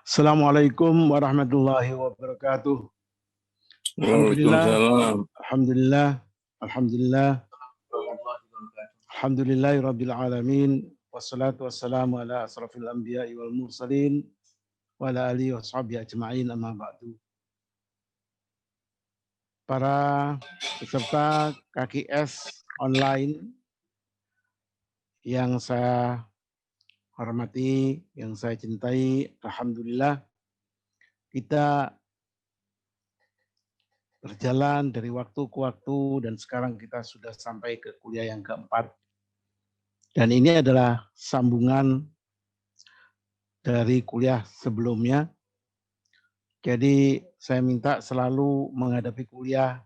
Assalamualaikum warahmatullahi wabarakatuh. Alhamdulillah, Waalaikumsalam. alhamdulillah, alhamdulillah, alhamdulillahirabbil alamin. Wassalatu wassalamu ala asrafil anbiya'i wal mursalin wa ala alihi washabihi ajma'in, amma ba'du. Para peserta KKS online yang saya hormati, yang saya cintai, alhamdulillah kita berjalan dari waktu ke waktu dan sekarang kita sudah sampai ke kuliah yang keempat. Dan ini adalah sambungan dari kuliah sebelumnya. Jadi saya minta selalu menghadapi kuliah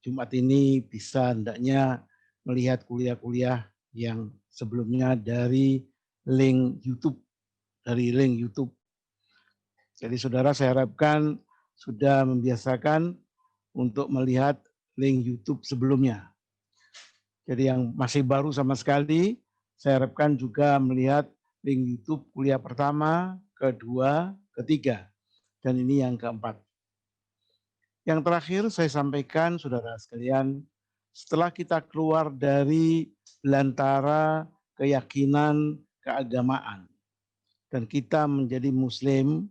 Jumat ini bisa hendaknya melihat kuliah-kuliah yang sebelumnya dari link YouTube. Jadi saudara, saya harapkan sudah membiasakan untuk melihat link YouTube sebelumnya. Jadi yang masih baru sama sekali, saya harapkan juga melihat link YouTube kuliah pertama, kedua, ketiga, dan ini yang keempat. Yang terakhir saya sampaikan, saudara sekalian, setelah kita keluar dari belantara keyakinan keagamaan, dan kita menjadi Muslim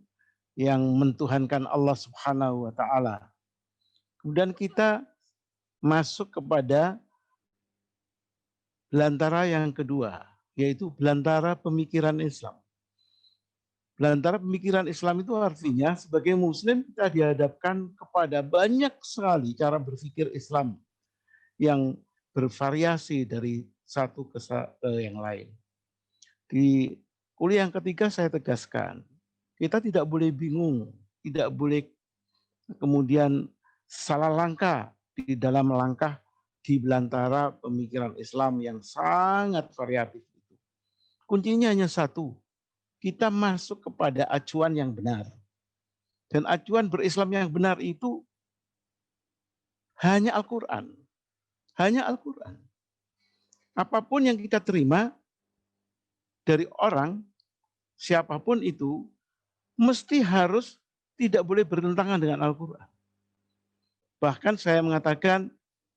yang mentuhankan Allah Subhanahu wa Ta'ala, kemudian kita masuk kepada belantara yang kedua, yaitu belantara pemikiran Islam. Belantara pemikiran Islam itu artinya sebagai Muslim kita dihadapkan kepada banyak sekali cara berpikir Islam yang bervariasi dari satu ke yang lain. Di kuliah yang ketiga saya tegaskan, kita tidak boleh bingung, tidak boleh kemudian salah langkah di dalam langkah di belantara pemikiran Islam yang sangat variatif itu. Kuncinya hanya satu, kita masuk kepada acuan yang benar. Dan acuan berislam yang benar itu hanya Al-Quran. Hanya Al-Quran. Apapun yang kita terima dari orang, siapapun itu, mesti harus tidak boleh bertentangan dengan Al-Quran. Bahkan saya mengatakan,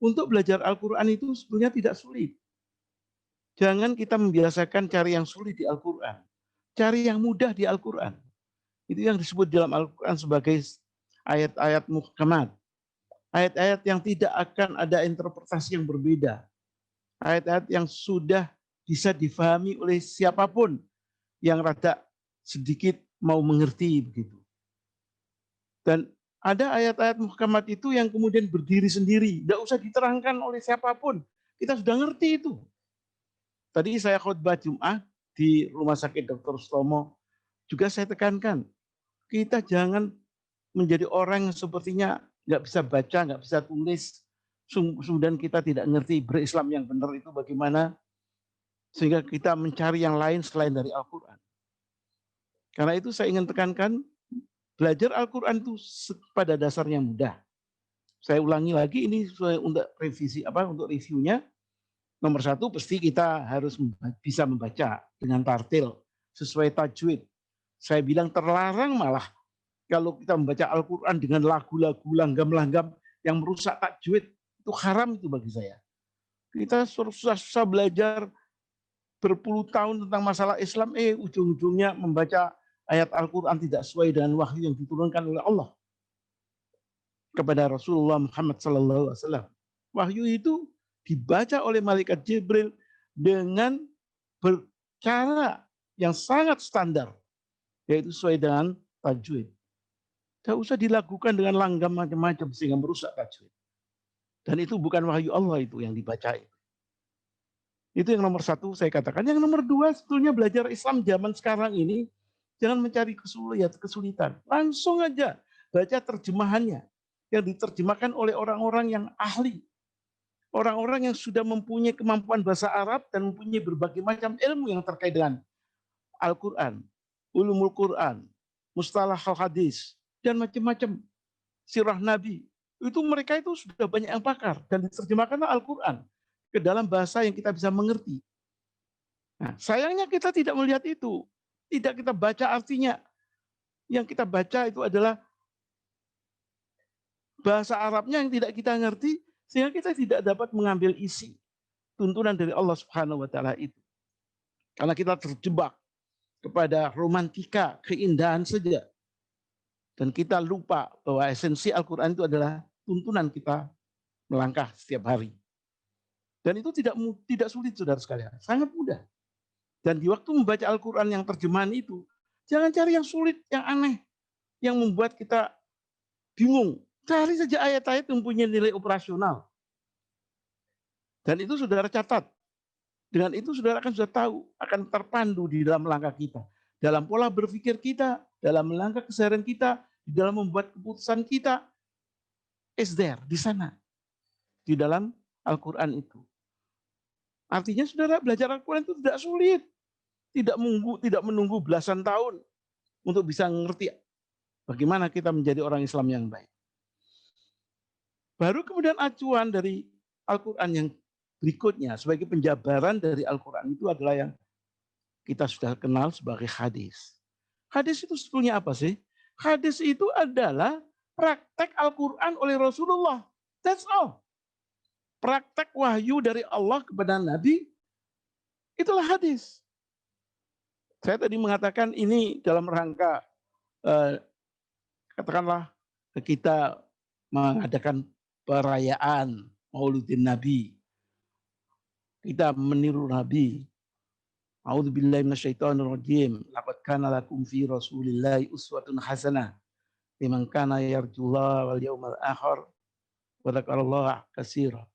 untuk belajar Al-Quran itu sebenarnya tidak sulit. Jangan kita membiasakan cari yang sulit di Al-Quran. Cari yang mudah di Al-Quran. Itu yang disebut dalam Al-Quran sebagai ayat-ayat muhkamat. Ayat-ayat yang tidak akan ada interpretasi yang berbeda. Ayat-ayat yang sudah bisa difahami oleh siapapun yang rada sedikit mau mengerti begitu. Dan ada ayat-ayat muhkamat itu yang kemudian berdiri sendiri. Tidak usah diterangkan oleh siapapun. Kita sudah ngerti itu. Tadi saya khutbah Jum'ah di Rumah Sakit Dr. Sutomo. Juga saya tekankan, kita jangan menjadi orang yang sepertinya nggak bisa baca, nggak bisa tulis. Kemudian kita tidak ngerti berislam yang benar itu bagaimana. Sehingga kita mencari yang lain selain dari Al-Quran. Karena itu saya ingin tekankan, belajar Al-Quran itu pada dasarnya mudah. Saya ulangi lagi, ini untuk revisi untuk reviewnya. Nomor satu, pasti kita harus bisa membaca dengan tartil sesuai tajwid. Saya bilang terlarang malah kalau kita membaca Al-Quran dengan lagu-lagu langgam-langgam yang merusak tajwid, itu haram itu bagi saya. Kita susah-susah belajar berpuluh tahun tentang masalah Islam, ujung-ujungnya membaca ayat Al-Quran tidak sesuai dengan wahyu yang diturunkan oleh Allah kepada Rasulullah Muhammad SAW. Wahyu itu dibaca oleh malaikat Jibril dengan bercara yang sangat standar, yaitu sesuai dengan tajwid. Tidak usah dilakukan dengan langgam macam-macam sehingga merusak tajwid. Dan itu bukan wahyu Allah itu yang dibaca. Itu yang nomor satu saya katakan. Yang nomor dua, sebetulnya belajar Islam zaman sekarang ini jangan mencari kesulitan. Langsung aja baca terjemahannya yang diterjemahkan oleh orang-orang yang ahli. Orang-orang yang sudah mempunyai kemampuan bahasa Arab dan mempunyai berbagai macam ilmu yang terkait dengan Al-Quran, ulumul Quran, mustalah al-hadis, dan macam-macam sirah Nabi. Itu mereka itu sudah banyak yang pakar dan diterjemahkan Al-Quran ke dalam bahasa yang kita bisa mengerti. Nah, sayangnya kita tidak melihat itu. Tidak kita baca artinya. Yang kita baca itu adalah bahasa Arabnya yang tidak kita ngerti, sehingga kita tidak dapat mengambil isi tuntunan dari Allah Subhanahu wa taala itu. Karena kita terjebak kepada romantika, keindahan saja. Dan kita lupa bahwa esensi Al-Quran itu adalah tuntunan kita melangkah setiap hari. Dan itu tidak sulit, saudara sekalian. Sangat mudah. Dan di waktu membaca Al-Quran yang terjemahan itu, jangan cari yang sulit, yang aneh, yang membuat kita bingung. Cari saja ayat-ayat yang punya nilai operasional. Dan itu saudara catat. Dengan itu saudara akan sudah tahu, akan terpandu di dalam langkah kita. Dalam pola berpikir kita, dalam melangkah keseharian kita, di dalam membuat keputusan kita, is there, di sana. Di dalam Al-Quran itu. Artinya saudara belajar Al-Quran itu tidak sulit. Tidak menunggu belasan tahun untuk bisa mengerti bagaimana kita menjadi orang Islam yang baik. Baru kemudian acuan dari Al-Quran yang berikutnya sebagai penjabaran dari Al-Quran itu adalah yang kita sudah kenal sebagai hadis. Hadis itu sebetulnya apa sih? Hadis itu adalah praktek Al-Quran oleh Rasulullah. That's all. Praktek wahyu dari Allah kepada Nabi, itulah hadis. Saya tadi mengatakan ini dalam rangka katakanlah kita mengadakan perayaan Maulidin Nabi. Kita meniru Nabi. A'udzubillahi minasyaitonirrajim. Laqad kana lakum fi Rasulillahi uswatun hasanah liman kana yarjullaha wal yaumal akhir wa dzakarallaha katsira.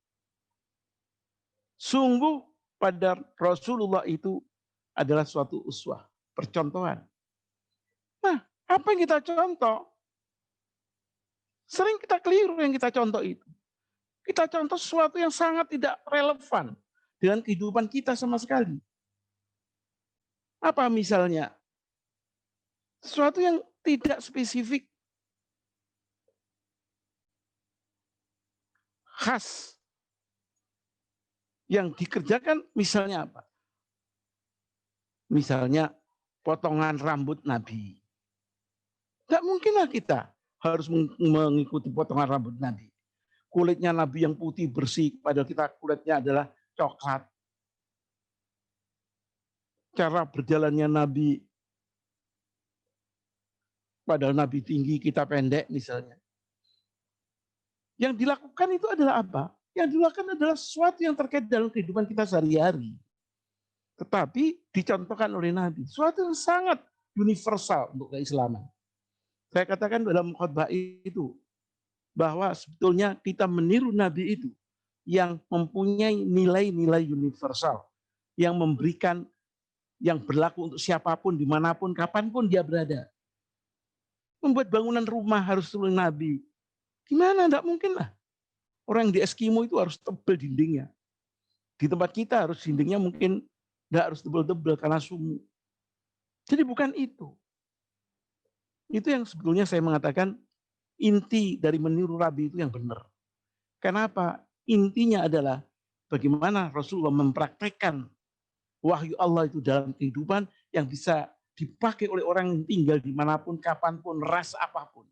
Sungguh pada Rasulullah itu adalah suatu uswah, percontohan. Nah, apa yang kita contoh? Sering kita keliru yang kita contoh itu. Kita contoh sesuatu yang sangat tidak relevan dengan kehidupan kita sama sekali. Apa misalnya? Sesuatu yang tidak spesifik, khas, yang dikerjakan misalnya apa? Misalnya potongan rambut Nabi. Tidak mungkinlah kita harus mengikuti potongan rambut Nabi. Kulitnya Nabi yang putih bersih, padahal kita kulitnya adalah coklat. Cara berjalannya Nabi, padahal Nabi tinggi, kita pendek misalnya. Yang dilakukan itu adalah apa? Yang dilakukan adalah sesuatu yang terkait dalam kehidupan kita sehari-hari. Tetapi dicontohkan oleh Nabi. Sesuatu yang sangat universal untuk keislaman. Saya katakan dalam khutbah itu, bahwa sebetulnya kita meniru Nabi itu yang mempunyai nilai-nilai universal. Yang memberikan, yang berlaku untuk siapapun, dimanapun, kapanpun dia berada. Membuat bangunan rumah harus turun Nabi. Gimana? Tidak mungkin lah. Orang yang di Eskimo itu harus tebal dindingnya. Di tempat kita harus dindingnya mungkin tidak harus tebal-tebal karena sumur. Jadi bukan itu. Itu yang sebetulnya saya mengatakan inti dari meniru Nabi itu yang benar. Kenapa? Intinya adalah bagaimana Rasulullah mempraktekkan wahyu Allah itu dalam kehidupan yang bisa dipakai oleh orang yang tinggal dimanapun, kapanpun, ras apapun.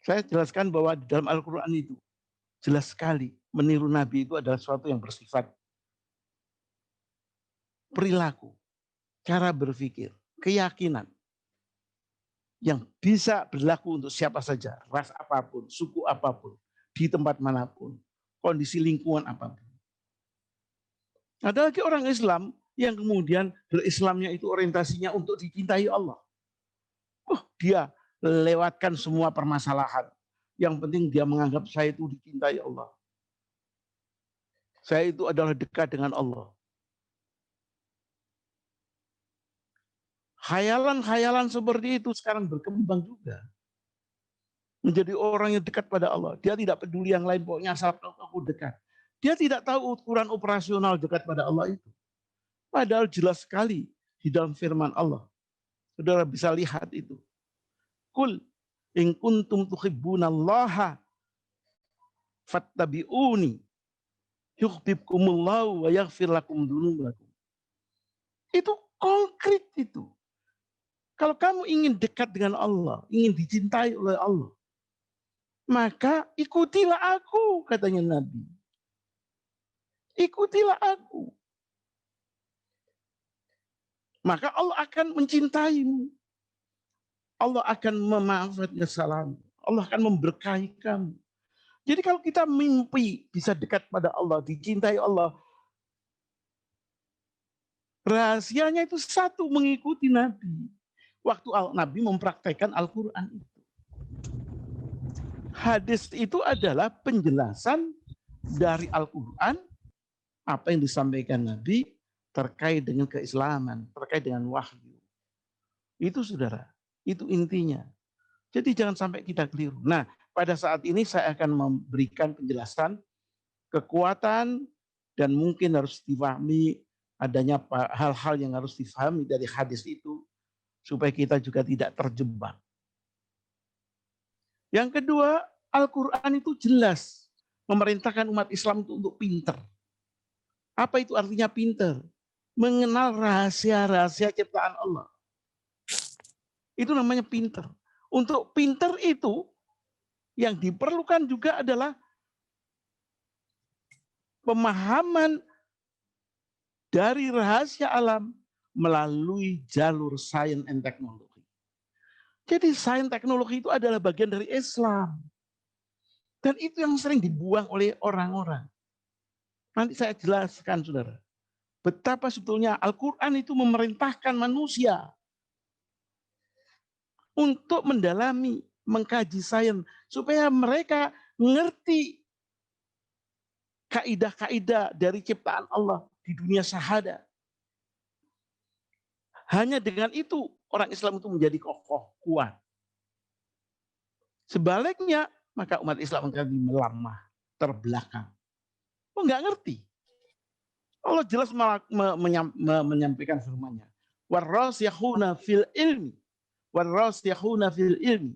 Saya jelaskan bahwa di dalam Al-Quran itu jelas sekali meniru Nabi itu adalah sesuatu yang bersifat perilaku, cara berpikir, keyakinan yang bisa berlaku untuk siapa saja, ras apapun, suku apapun, di tempat manapun, kondisi lingkungan apapun. Ada lagi orang Islam yang kemudian berislamnya itu orientasinya untuk dicintai Allah. Dia lewatkan semua permasalahan. Yang penting dia menganggap saya itu dicintai Allah. Saya itu adalah dekat dengan Allah. Khayalan-khayalan seperti itu sekarang berkembang juga. Menjadi orang yang dekat pada Allah. Dia tidak peduli yang lain, pokoknya asal aku dekat. Dia tidak tahu ukuran operasional dekat pada Allah itu. Padahal jelas sekali di dalam firman Allah. Saudara bisa lihat itu. Qul in kuntum tuhibbunallaha fattabi'uni yuhibbukumullahu wa yaghfir lakum dzunubakum. Itu konkret itu. Kalau kamu ingin dekat dengan Allah, ingin dicintai oleh Allah, maka ikutilah aku, katanya Nabi. Ikutilah aku. Maka Allah akan mencintaimu. Allah akan memaafkan kesalahanmu. Allah akan memberkahi kamu. Jadi kalau kita mimpi bisa dekat pada Allah, dicintai Allah, rahasianya itu satu, mengikuti Nabi. Waktu Nabi mempraktekkan Al-Quran itu. Hadis itu adalah penjelasan dari Al-Quran, apa yang disampaikan Nabi terkait dengan keislaman, terkait dengan wahyu. Itu saudara, itu intinya. Jadi jangan sampai kita keliru. Nah, pada saat ini saya akan memberikan penjelasan kekuatan dan mungkin harus difahami adanya hal-hal yang harus difahami dari hadis itu supaya kita juga tidak terjebak. Yang kedua, Al-Quran itu jelas memerintahkan umat Islam itu untuk pinter. Apa itu artinya pinter? Mengenal rahasia-rahasia ciptaan Allah. Itu namanya pinter. Untuk pinter itu yang diperlukan juga adalah pemahaman dari rahasia alam melalui jalur sains and teknologi. Jadi sains teknologi itu adalah bagian dari Islam. Dan itu yang sering dibuang oleh orang-orang. Nanti saya jelaskan, saudara. Betapa sebetulnya Al-Quran itu memerintahkan manusia untuk mendalami, mengkaji sains, supaya mereka mengerti kaidah-kaidah dari ciptaan Allah di dunia syahada. Hanya dengan itu orang Islam itu menjadi kokoh, kuat. Sebaliknya, maka umat Islam akan melemah, terbelakang. Oh, nggak ngerti. Allah jelas menyampaikan firman-Nya. Warrasikhuna fil ilmi. Warrasikhuna fil ilmi.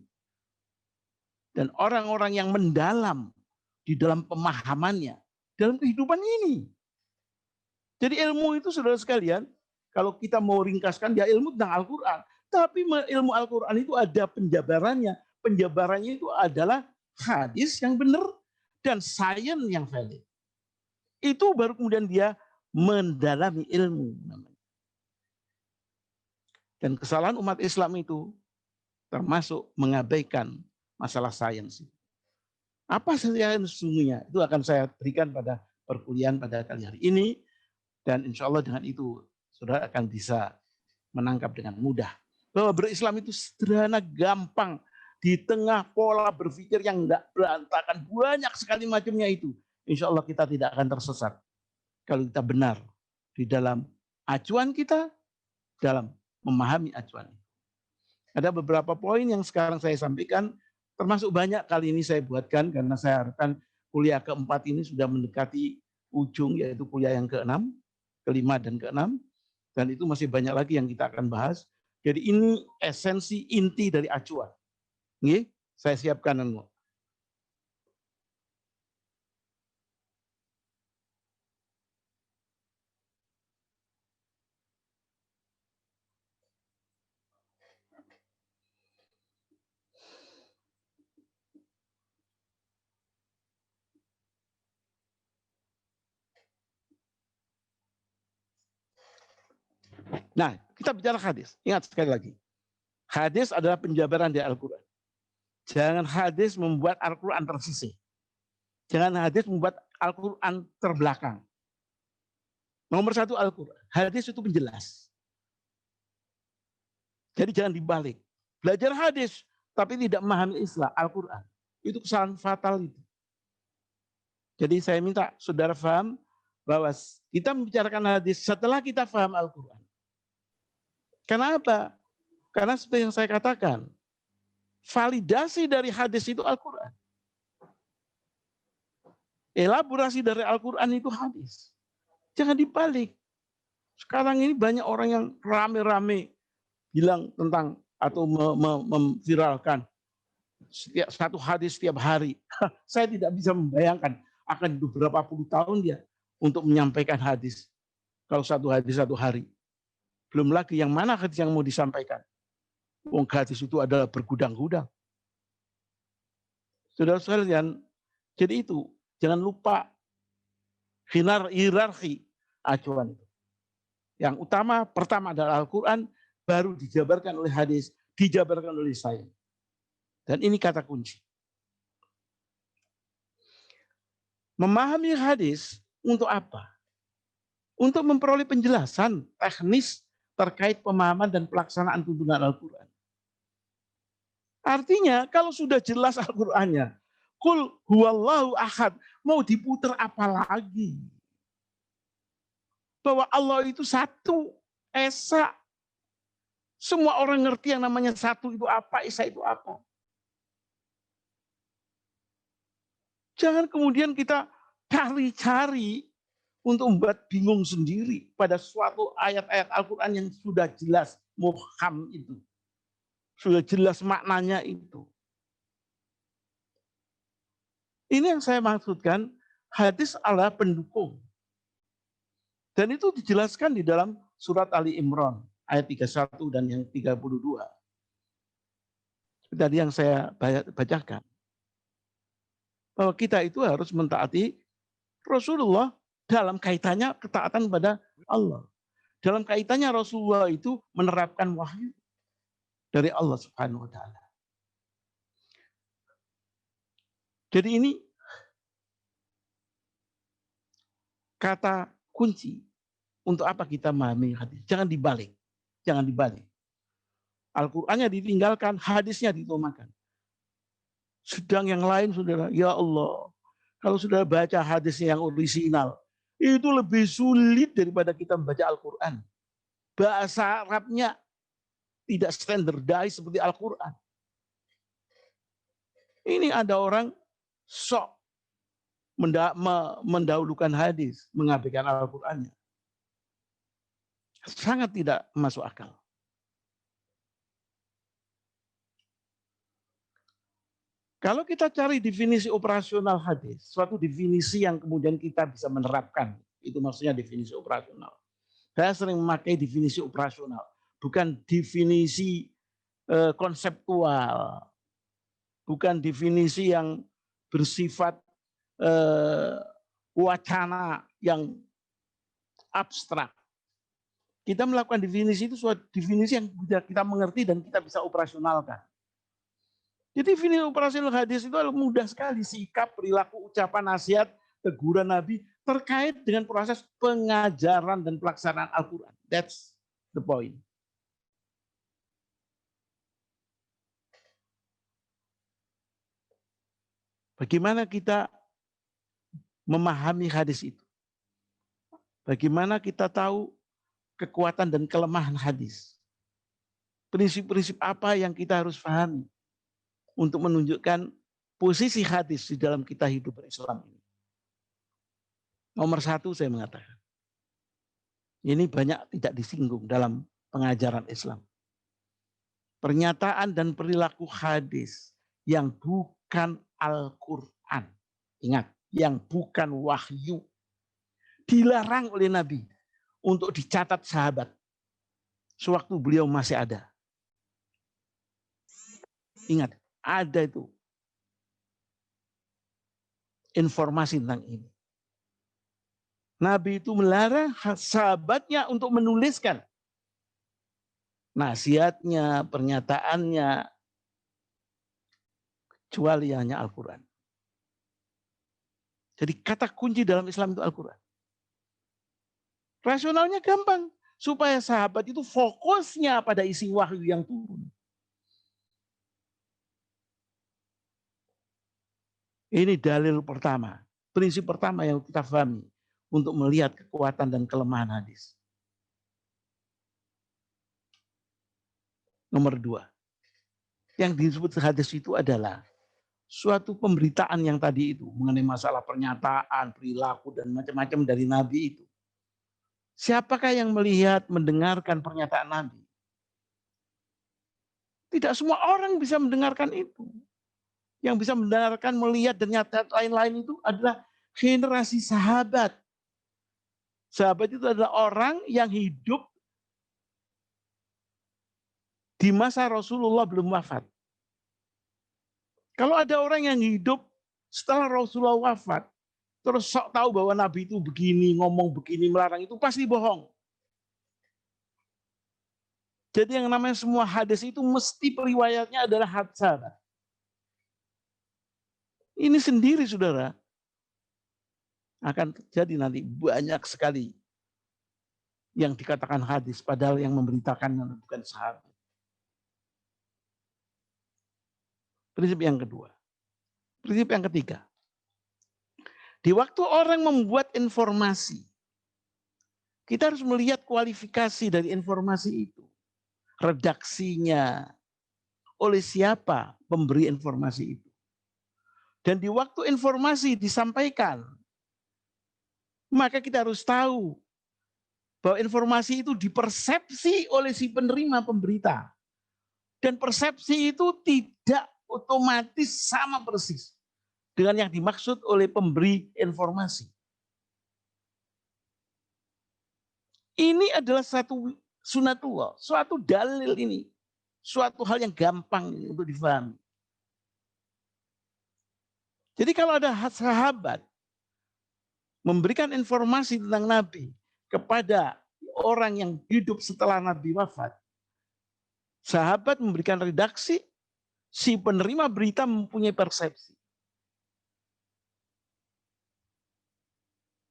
Dan orang-orang yang mendalam di dalam pemahamannya, dalam kehidupan ini. Jadi ilmu itu, saudara sekalian, kalau kita mau ringkaskan, ya ilmu tentang Al-Quran. Tapi ilmu Al-Quran itu ada penjabarannya. Penjabarannya itu adalah hadis yang benar dan sains yang valid. Itu baru kemudian dia mendalami ilmu. Dan kesalahan umat Islam itu termasuk mengabaikan masalah sains. Apa saja yang sesungguhnya itu akan saya berikan pada perkuliahan pada kali hari ini. Dan insya Allah dengan itu saudara akan bisa menangkap dengan mudah bahwa berislam itu sederhana, gampang, di tengah pola berpikir yang tidak berantakan, banyak sekali macamnya itu. Insya Allah kita tidak akan tersesat kalau kita benar di dalam acuan kita, dalam memahami acuan. Ada beberapa poin yang sekarang saya sampaikan, termasuk banyak kali ini saya buatkan karena saya harapkan kuliah keempat ini sudah mendekati ujung, yaitu kuliah yang ke-6, ke-5 dan ke-6, dan itu masih banyak lagi yang kita akan bahas. Jadi ini esensi inti dari acuan. Nggih, saya siapkan. Nah, kita bicara hadis. Ingat sekali lagi. Hadis adalah penjabaran dari Al-Quran. Jangan hadis membuat Al-Quran tersisih. Jangan hadis membuat Al-Quran terbelakang. Nomor satu Al-Quran. Hadis itu penjelas. Jadi jangan dibalik. Belajar hadis, tapi tidak memahami Islam, Al-Quran. Itu kesalahan fatal itu. Jadi saya minta saudara paham bahwa kita membicarakan hadis setelah kita paham Al-Quran. Kenapa? Karena seperti yang saya katakan, validasi dari hadis itu Al-Quran. Elaborasi dari Al-Quran itu hadis. Jangan dibalik. Sekarang ini banyak orang yang rame-rame bilang tentang atau memviralkan setiap satu hadis setiap hari. Saya tidak bisa membayangkan akan beberapa puluh tahun dia untuk menyampaikan hadis. Kalau satu hadis satu hari. Belum lagi yang mana hadis yang mau disampaikan. Wong hadis itu adalah bergudang-gudang. Saudara sekalian, jadi itu jangan lupa hierarki acuan itu. Yang utama pertama adalah Al-Quran, baru dijabarkan oleh hadis, dijabarkan oleh saya. Dan ini kata kunci. Memahami hadis untuk apa? Untuk memperoleh penjelasan teknis terkait pemahaman dan pelaksanaan tuntunan Al-Quran. Artinya kalau sudah jelas Al-Qurannya, Qul huwallahu ahad, mau diputar apa lagi? Bahwa Allah itu satu, esa. Semua orang ngerti yang namanya satu itu apa, esa itu apa. Jangan kemudian kita cari-cari untuk membuat bingung sendiri pada suatu ayat-ayat Al-Quran yang sudah jelas muhkam itu. Sudah jelas maknanya itu. Ini yang saya maksudkan, hadis adalah pendukung. Dan itu dijelaskan di dalam surat Ali Imran, ayat 31 dan yang 32. Tadi yang saya bacakan. Bahwa kita itu harus mentaati Rasulullah dalam kaitannya ketaatan kepada Allah. Dalam kaitannya Rasulullah itu menerapkan wahyu dari Allah Subhanahu wa taala. Jadi ini kata kunci untuk apa kita memahami hadis. Jangan dibalik. Jangan dibalik. Al-Qur'annya ditinggalkan, hadisnya ditumakan. Sedang yang lain saudara, ya Allah, kalau sudah baca hadisnya yang orisinal, itu lebih sulit daripada kita membaca Al-Quran. Bahasa Arabnya tidak standardized seperti Al-Quran. Ini ada orang sok mendahulukan hadis, mengabaikan Al-Qurannya. Sangat tidak masuk akal. Kalau kita cari definisi operasional hadis, suatu definisi yang kemudian kita bisa menerapkan, itu maksudnya definisi operasional. Saya sering memakai definisi operasional, bukan definisi konseptual, bukan definisi yang bersifat wacana yang abstrak. Kita melakukan definisi itu suatu definisi yang kita mengerti dan kita bisa operasionalkan. Jadi definisi operasional hadis itu mudah sekali, sikap, perilaku, ucapan, nasihat, teguran Nabi terkait dengan proses pengajaran dan pelaksanaan Al-Quran. That's the point. Bagaimana kita memahami hadis itu? Bagaimana kita tahu kekuatan dan kelemahan hadis? Prinsip-prinsip apa yang kita harus pahami untuk menunjukkan posisi hadis di dalam kita hidup berislam ini? Nomor satu saya mengatakan, ini banyak tidak disinggung dalam pengajaran Islam. Pernyataan dan perilaku hadis yang bukan Al-Quran. Ingat, yang bukan wahyu. Dilarang oleh Nabi untuk dicatat sahabat sewaktu beliau masih ada. Ingat, ada itu informasi tentang ini. Nabi itu melarang sahabatnya untuk menuliskan nasihatnya, pernyataannya, kecuali hanya Al-Quran. Jadi kata kunci dalam Islam itu Al-Quran. Rasionalnya gampang, supaya sahabat itu fokusnya pada isi wahyu yang turun. Ini dalil pertama, prinsip pertama yang kita pahami untuk melihat kekuatan dan kelemahan hadis. Nomor dua, yang disebut hadis itu adalah suatu pemberitaan yang tadi itu mengenai masalah pernyataan, perilaku dan macam-macam dari Nabi itu. Siapakah yang melihat, mendengarkan pernyataan Nabi? Tidak semua orang bisa mendengarkan itu. Yang bisa mendengarkan, melihat dan nyata lain-lain itu adalah generasi sahabat. Sahabat itu adalah orang yang hidup di masa Rasulullah belum wafat. Kalau ada orang yang hidup setelah Rasulullah wafat, terus sok tahu bahwa Nabi itu begini, ngomong begini, melarang itu, pasti bohong. Jadi yang namanya semua hadis itu mesti periwayatnya adalah hadsan. Ini sendiri saudara, akan terjadi nanti banyak sekali yang dikatakan hadis, padahal yang memberitakannya bukan sahabat. Prinsip yang kedua. Prinsip yang ketiga. Di waktu orang membuat informasi, kita harus melihat kualifikasi dari informasi itu. Redaksinya, oleh siapa pemberi informasi itu. Dan di waktu informasi disampaikan, maka kita harus tahu bahwa informasi itu dipersepsi oleh si penerima pemberita. Dan persepsi itu tidak otomatis sama persis dengan yang dimaksud oleh pemberi informasi. Ini adalah satu sunatullah, suatu dalil ini, suatu hal yang gampang untuk difahami. Jadi kalau ada sahabat memberikan informasi tentang Nabi kepada orang yang hidup setelah Nabi wafat, sahabat memberikan redaksi, si penerima berita mempunyai persepsi.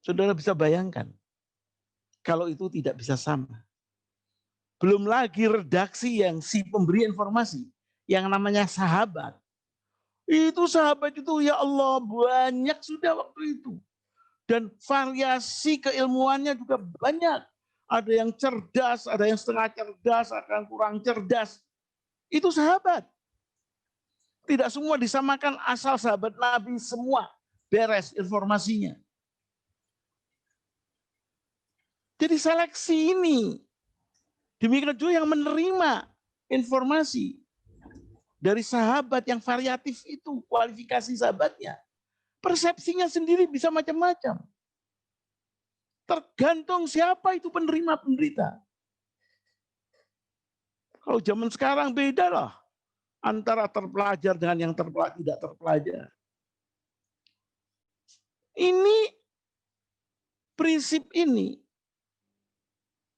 Saudara bisa bayangkan kalau itu tidak bisa sama. Belum lagi redaksi yang si pemberi informasi, yang namanya sahabat. Itu sahabat itu ya Allah banyak sudah waktu itu. Dan variasi keilmuannya juga banyak. Ada yang cerdas, ada yang setengah cerdas, ada yang kurang cerdas. Itu sahabat. Tidak semua disamakan asal sahabat Nabi semua beres informasinya. Jadi seleksi ini, demikian juga yang menerima informasi dari sahabat yang variatif itu, kualifikasi sahabatnya. Persepsinya sendiri bisa macam-macam. Tergantung siapa itu penerima pemberita. Kalau zaman sekarang beda lah antara terpelajar dengan yang tidak terpelajar. Ini prinsip ini,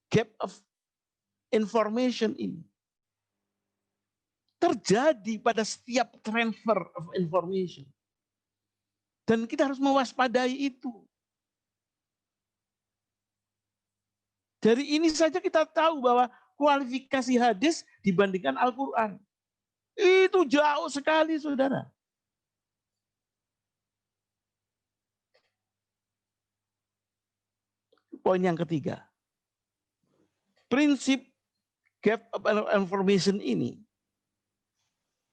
gap of information ini terjadi pada setiap transfer of information. Dan kita harus mewaspadai itu. Dari ini saja kita tahu bahwa kualifikasi hadis dibandingkan Al-Quran. Itu jauh sekali, saudara. Poin yang ketiga. Prinsip gap of information ini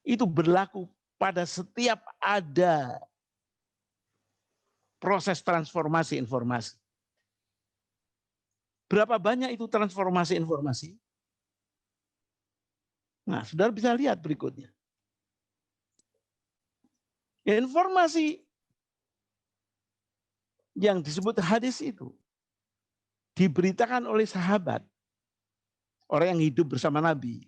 itu berlaku pada setiap ada proses transformasi informasi. Berapa banyak itu transformasi informasi? Nah, saudara bisa lihat berikutnya. Informasi yang disebut hadis itu diberitakan oleh sahabat, orang yang hidup bersama Nabi.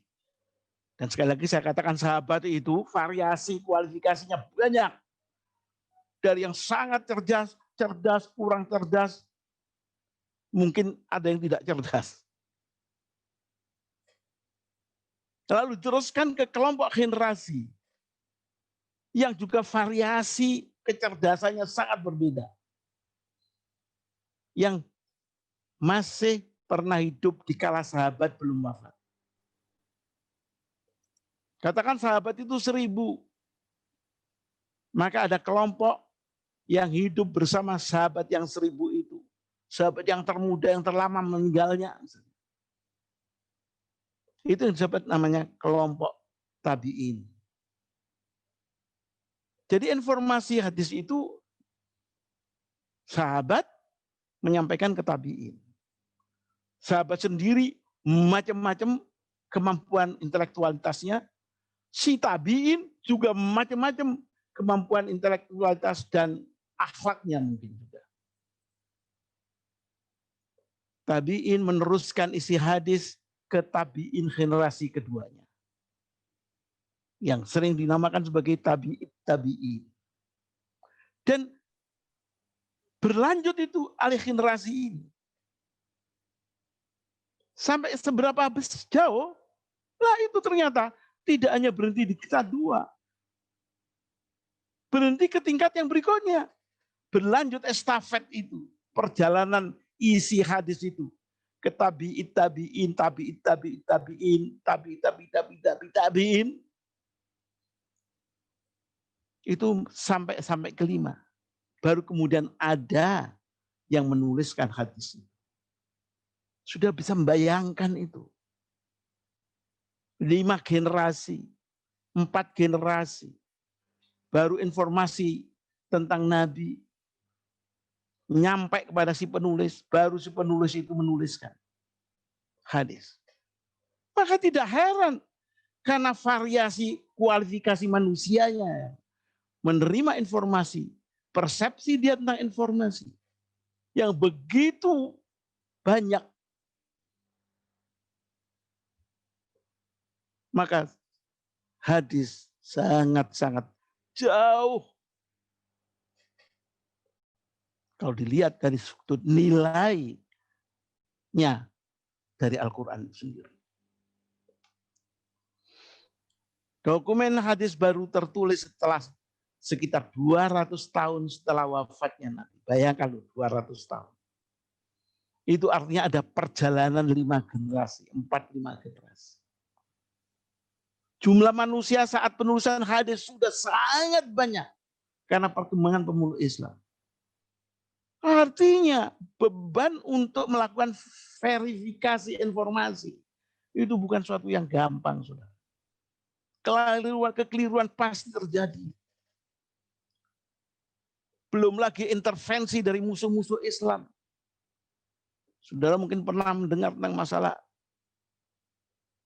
Dan sekali lagi saya katakan sahabat itu variasi kualifikasinya banyak. Dari yang sangat cerdas, kurang cerdas, mungkin ada yang tidak cerdas. Lalu teruskan ke kelompok generasi yang juga variasi kecerdasannya sangat berbeda. Yang masih pernah hidup di kala sahabat belum wafat. Katakan sahabat itu 1000. Maka ada kelompok yang hidup bersama sahabat yang 1000 itu. Sahabat yang termuda, yang terlama meninggalnya. Itu yang disebut namanya kelompok tabi'in. Jadi informasi hadis itu sahabat menyampaikan ke tabi'in. Sahabat sendiri macam-macam kemampuan intelektualitasnya. Si tabi'in juga macam-macam kemampuan intelektualitas dan akhlaknya mungkin juga. Tabi'in meneruskan isi hadis ke tabi'in generasi keduanya. Yang sering dinamakan sebagai tabi'in. Dan berlanjut itu alih generasi ini. Sampai seberapa jauh, lah itu ternyata tidak hanya berhenti di kita dua. Berhenti ke tingkat yang berikutnya. Berlanjut estafet itu. Perjalanan isi hadis itu. Ke tabi'in, tabi'in. Itu sampai kelima. Baru kemudian ada yang menuliskan hadis itu. Sudah bisa membayangkan itu. 5 generasi, 4 generasi. Baru informasi tentang Nabi nyampe kepada si penulis, baru si penulis itu menuliskan hadis. Maka tidak heran karena variasi kualifikasi manusianya menerima informasi, persepsi dia tentang informasi yang begitu banyak. Maka hadis sangat-sangat jauh. Kalau dilihat dari sudut nilainya dari Al-Quran sendiri. Dokumen hadis baru tertulis setelah sekitar 200 tahun setelah wafatnya Nabi. Bayangkan loh, 200 tahun. Itu artinya ada perjalanan 5 generasi, 4-5 generasi. Jumlah manusia saat penulisan hadis sudah sangat banyak karena perkembangan pemeluk Islam. Artinya beban untuk melakukan verifikasi informasi itu bukan suatu yang gampang, saudara. Kekeliruan pasti terjadi. Belum lagi intervensi dari musuh-musuh Islam. Saudara mungkin pernah mendengar tentang masalah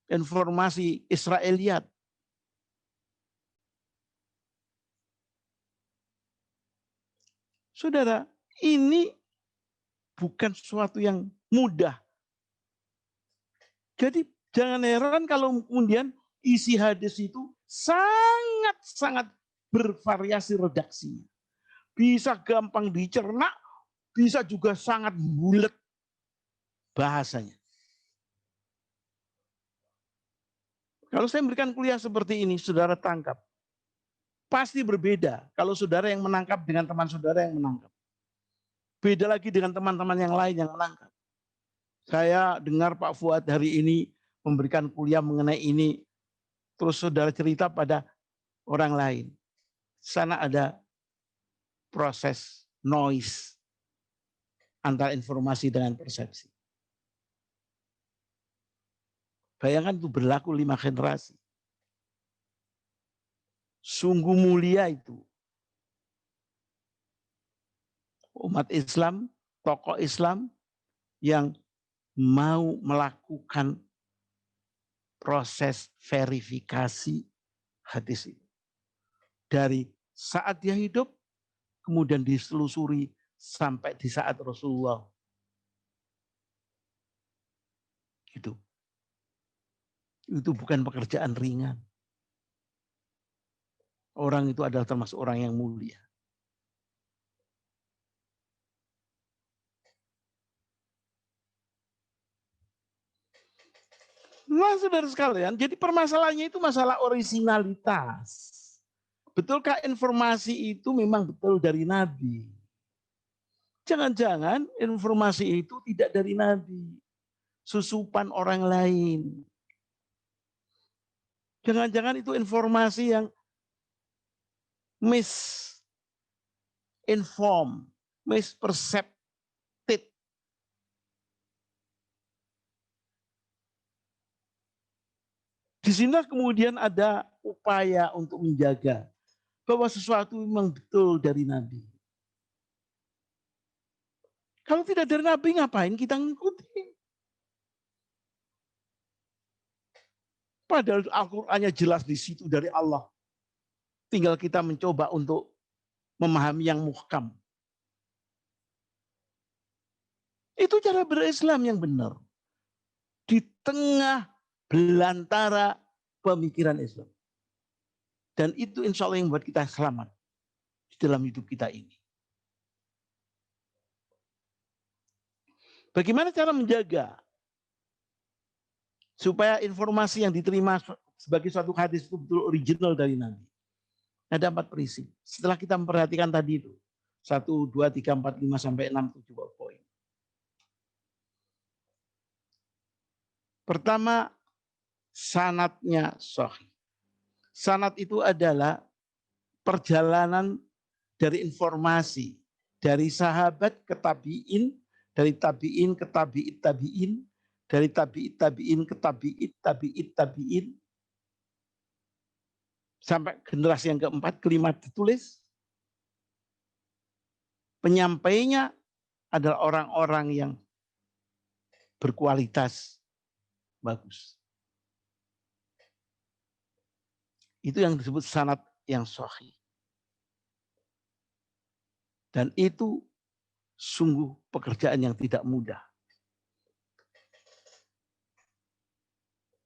informasi Israeliat. Saudara, ini bukan sesuatu yang mudah. Jadi jangan heran kalau kemudian isi hadis itu sangat-sangat bervariasi redaksinya. Bisa gampang dicerna, bisa juga sangat bulat bahasanya. Kalau saya memberikan kuliah seperti ini, saudara tangkap. Pasti berbeda kalau saudara yang menangkap dengan teman saudara yang menangkap. Beda lagi dengan teman-teman yang lain yang menangkap. Saya dengar Pak Fuad hari ini memberikan kuliah mengenai ini, terus saudara cerita pada orang lain. Sana ada proses noise antara informasi dengan persepsi. Bayangkan itu berlaku 5 generasi. Sungguh mulia itu. Umat Islam, tokoh Islam yang mau melakukan proses verifikasi hadis itu. Dari saat dia hidup, kemudian diselusuri sampai di saat Rasulullah. Itu bukan pekerjaan ringan. Orang itu adalah termasuk orang yang mulia. Nah, saudara sekalian, jadi permasalahannya itu masalah originalitas. Betulkah informasi itu memang betul dari Nabi? Jangan-jangan informasi itu tidak dari Nabi. Susupan orang lain. Jangan-jangan itu informasi yang misinform, mispercepted. Di sini kemudian ada upaya untuk menjaga bahwa sesuatu memang betul dari Nabi. Kalau tidak dari Nabi, ngapain kita ngikutin? Padahal Al-Qur'annya jelas di situ dari Allah. Tinggal kita mencoba untuk memahami yang muhkam. Itu cara berislam yang benar. Di tengah belantara pemikiran Islam. Dan itu insya Allah yang membuat kita selamat di dalam hidup kita ini. Bagaimana cara menjaga supaya informasi yang diterima sebagai suatu hadis itu betul original dari Nabi? Ada 4 prinsip. Setelah kita memperhatikan tadi itu, 1, 2, 3, 4, 5, sampai 6, 7 poin. Pertama, sanadnya sahih. Sanad itu adalah perjalanan dari informasi dari sahabat ke tabi'in, dari tabi'in ke tabi'it tabi'in, dari tabi'it tabi'in ke tabi'it tabi'it tabi'in, sampai generasi yang keempat, kelima ditulis. Penyampainya adalah orang-orang yang berkualitas bagus. Itu yang disebut sanad yang sahih. Dan itu sungguh pekerjaan yang tidak mudah.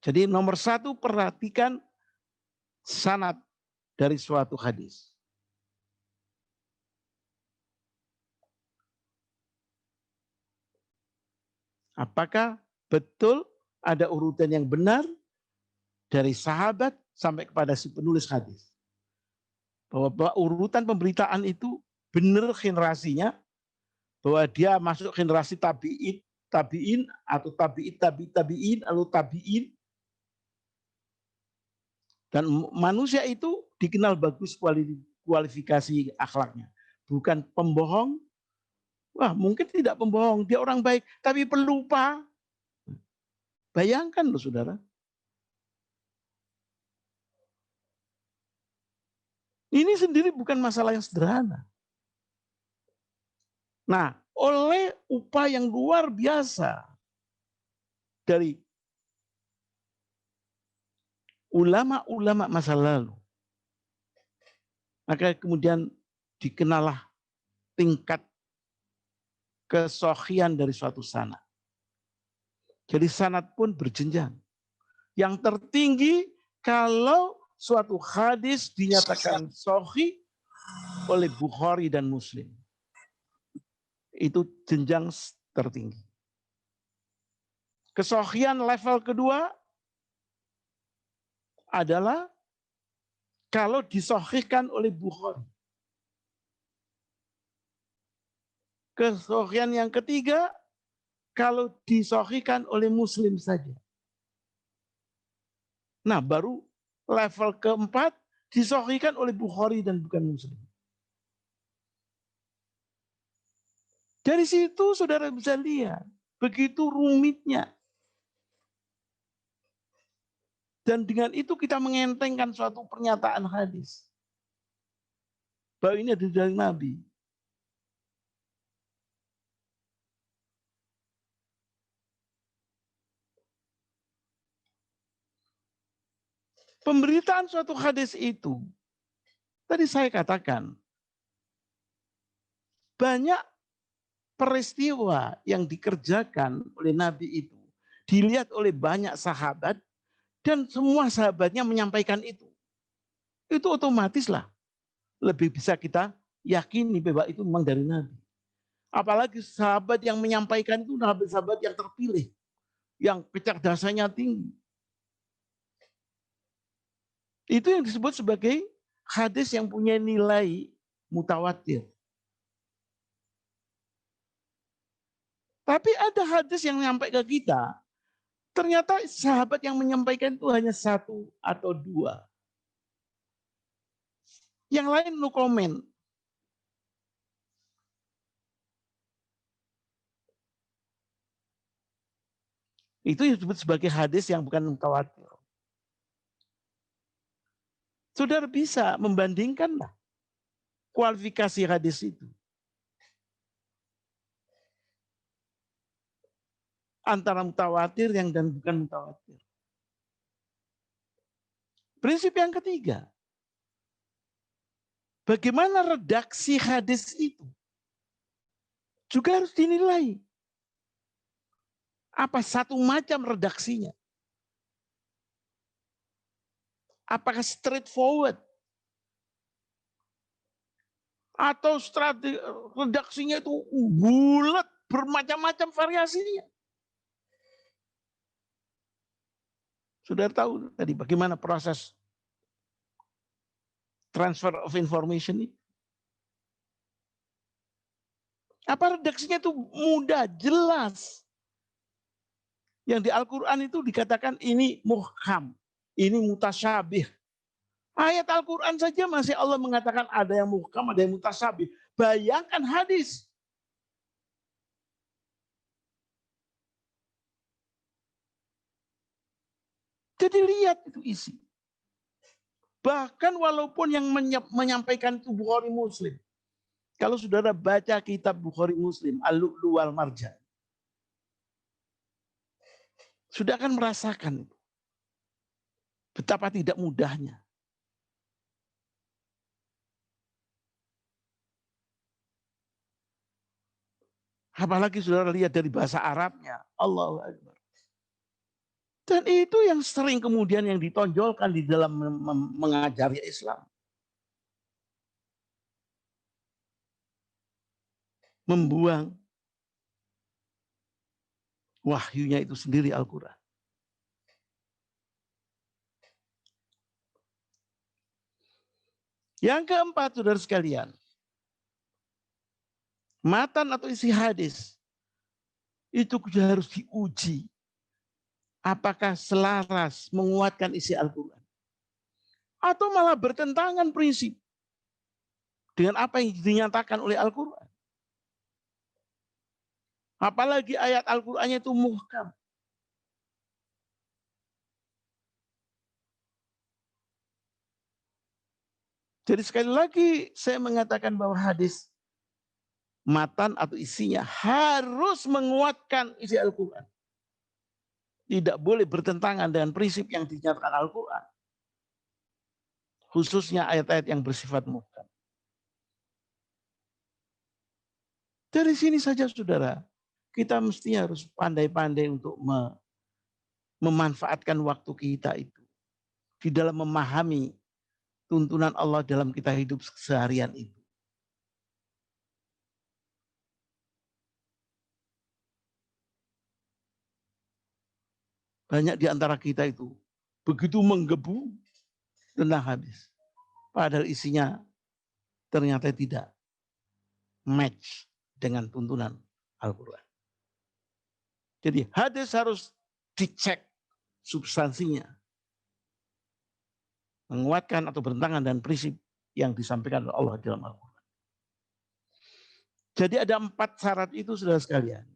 Jadi nomor 1, perhatikan sanad dari suatu hadis. Apakah betul ada urutan yang benar dari sahabat sampai kepada si penulis hadis? Bahwa urutan pemberitaan itu benar generasinya, bahwa dia masuk generasi tabi'in atau tabi'in, lalu tabi'in. Dan manusia itu dikenal bagus kualifikasi akhlaknya. Bukan pembohong. Wah, mungkin tidak pembohong, dia orang baik, tapi pelupa. Bayangkan loh saudara. Ini sendiri bukan masalah yang sederhana. Nah, oleh upaya yang luar biasa dari ulama-ulama masa lalu, maka kemudian dikenalah tingkat kesohian dari suatu sanad. Jadi sanad pun berjenjang. Yang tertinggi kalau suatu hadis dinyatakan sahih oleh Bukhari dan Muslim. Itu jenjang tertinggi. Kesohian level kedua adalah kalau disahihkan oleh Bukhari. Kesohian yang ketiga kalau disahihkan oleh Muslim saja. Nah, baru level keempat disahihkan oleh Bukhari dan bukan Muslim. Dari situ saudara bisa lihat begitu rumitnya. Dan dengan itu kita mengentengkan suatu pernyataan hadis. Bahwa ini ada dari Nabi. Pemberitaan suatu hadis itu, tadi saya katakan, banyak peristiwa yang dikerjakan oleh Nabi itu dilihat oleh banyak sahabat dan semua sahabatnya menyampaikan itu. Itu otomatislah lebih bisa kita yakini bahwa itu memang dari Nabi. Apalagi sahabat yang menyampaikan itu sahabat yang terpilih, yang kecerdasannya tinggi. Itu yang disebut sebagai hadis yang punya nilai mutawatir. Tapi ada hadis yang nyampe ke kita, ternyata sahabat yang menyampaikan itu hanya 1 atau 2. Yang lain no comment. Itu disebut sebagai hadis yang bukan mutawatir. Saudara bisa membandingkanlah kualifikasi hadis itu. Antara mutawatir yang dan bukan mutawatir. Prinsip yang ketiga, bagaimana redaksi hadis itu juga harus dinilai. Apa satu macam redaksinya? Apakah straightforward? Atau strategi redaksinya itu bulat, bermacam-macam variasinya? Sudah tahu tadi bagaimana proses transfer of information ini? Apa redaksinya itu mudah, jelas? Yang di Al-Quran itu dikatakan ini muhkam, ini mutasyabih. Ayat Al-Quran saja masih Allah mengatakan ada yang muhkam, ada yang mutasyabih. Bayangkan hadis. Jadi lihat itu isi. Bahkan walaupun yang menyampaikan itu Bukhari Muslim. Kalau saudara baca kitab Bukhari Muslim, Al-Lu'lu' wal Marjan. Sudah akan merasakan betapa tidak mudahnya. Apalagi saudara lihat dari bahasa Arabnya. Allahu Akbar. Dan itu yang sering kemudian yang ditonjolkan di dalam mengajari Islam. Membuang wahyunya itu sendiri Al-Quran. Yang keempat, saudara sekalian. Matan atau isi hadis. Itu juga harus diuji. Apakah selaras menguatkan isi Al-Quran. Atau malah bertentangan prinsip. Dengan apa yang dinyatakan oleh Al-Quran. Apalagi ayat Al-Qurannya itu muhkam. Jadi sekali lagi saya mengatakan bahwa hadis matan atau isinya harus menguatkan isi Al-Quran. Tidak boleh bertentangan dengan prinsip yang dinyatakan Al-Quran. Khususnya ayat-ayat yang bersifat muhkam. Dari sini saja saudara, kita mesti harus pandai-pandai untuk memanfaatkan waktu kita itu. Di dalam memahami tuntunan Allah dalam kita hidup seharian itu. Banyak di antara kita itu begitu menggebu tentang hadis. Padahal isinya ternyata tidak match dengan tuntunan Al-Quran. Jadi hadis harus dicek substansinya. Menguatkan atau bertentangan dengan prinsip yang disampaikan oleh Allah dalam Al-Quran. Jadi ada 4 syarat itu saudara sekalian.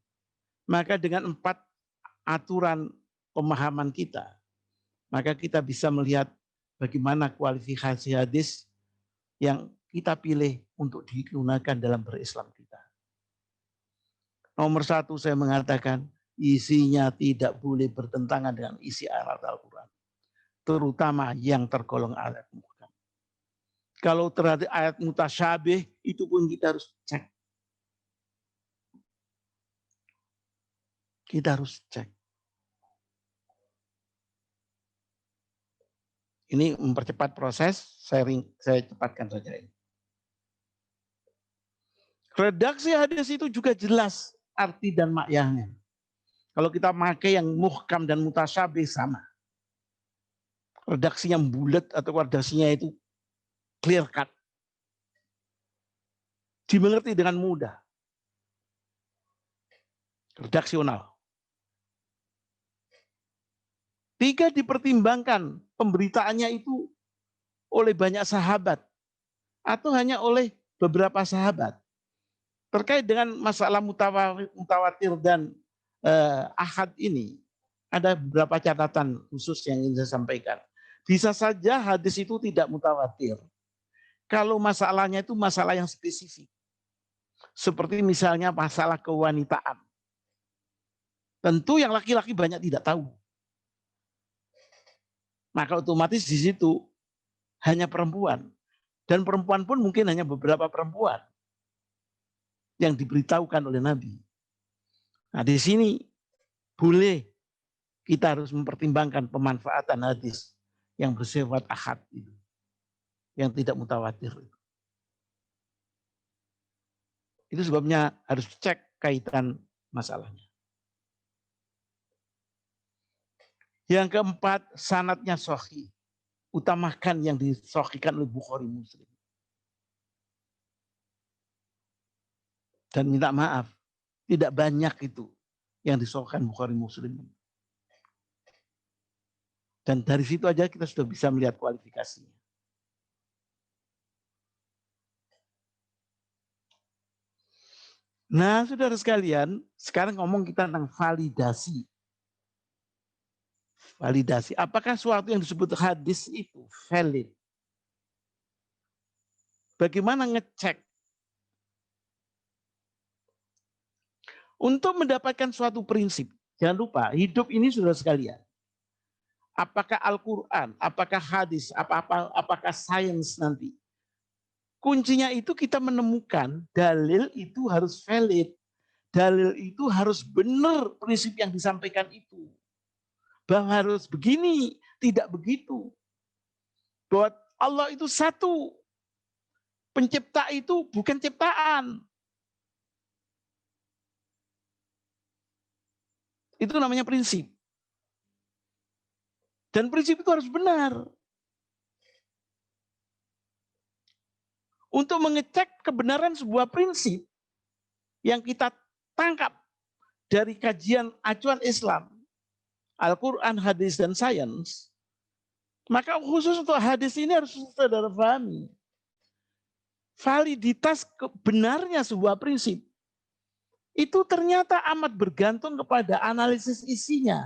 Maka dengan 4 aturan pemahaman kita, maka kita bisa melihat bagaimana kualifikasi hadis yang kita pilih untuk digunakan dalam berislam kita. Nomor 1 saya mengatakan isinya tidak boleh bertentangan dengan isi ayat Al-Quran. Terutama yang tergolong ayat muhkam. Kalau terhadap ayat mutasyabih itu pun kita harus cek. Kita harus cek. Ini mempercepat proses, saya cepatkan saja ini. Redaksi hadis itu juga jelas arti dan maknanya. Kalau kita pakai yang muhkam dan mutasyabih sama. Redaksi yang bulat atau redaksinya itu clear cut. Dimengerti dengan mudah. Redaksional. 3 dipertimbangkan pemberitaannya itu oleh banyak sahabat atau hanya oleh beberapa sahabat. Terkait dengan masalah mutawatir dan ahad ini, ada beberapa catatan khusus yang ingin saya sampaikan. Bisa saja hadis itu tidak mutawatir. Kalau masalahnya itu masalah yang spesifik. Seperti misalnya masalah kewanitaan. Tentu yang laki-laki banyak tidak tahu. Maka otomatis di situ hanya perempuan. Dan perempuan pun mungkin hanya beberapa perempuan yang diberitahukan oleh Nabi. Nah di sini boleh kita harus mempertimbangkan pemanfaatan hadis yang bersifat ahad itu, yang tidak mutawatir. Itu sebabnya harus cek kaitan masalahnya. Yang keempat, sanadnya sahih. Utamakan yang disahihkan oleh Bukhari Muslim. Dan minta maaf, tidak banyak itu yang disahihkan Bukhari Muslim. Dan dari situ aja kita sudah bisa melihat kualifikasinya. Nah, saudara sekalian, sekarang ngomong kita tentang validasi. Validasi, apakah suatu yang disebut hadis itu valid? Bagaimana ngecek? Untuk mendapatkan suatu prinsip, jangan lupa, hidup ini saudara sekalian. Apakah Al-Quran, apakah hadis, apakah sains nanti. Kuncinya itu kita menemukan dalil itu harus valid. Dalil itu harus benar prinsip yang disampaikan itu. Bahwa harus begini, tidak begitu. Bahwa Allah itu satu. Pencipta itu bukan ciptaan. Itu namanya prinsip. Dan prinsip itu harus benar. Untuk mengecek kebenaran sebuah prinsip yang kita tangkap dari kajian acuan Islam, Al-Quran, hadis, dan sains, maka khusus untuk hadis ini harus saudara pahami. Validitas kebenarnya sebuah prinsip itu ternyata amat bergantung kepada analisis isinya.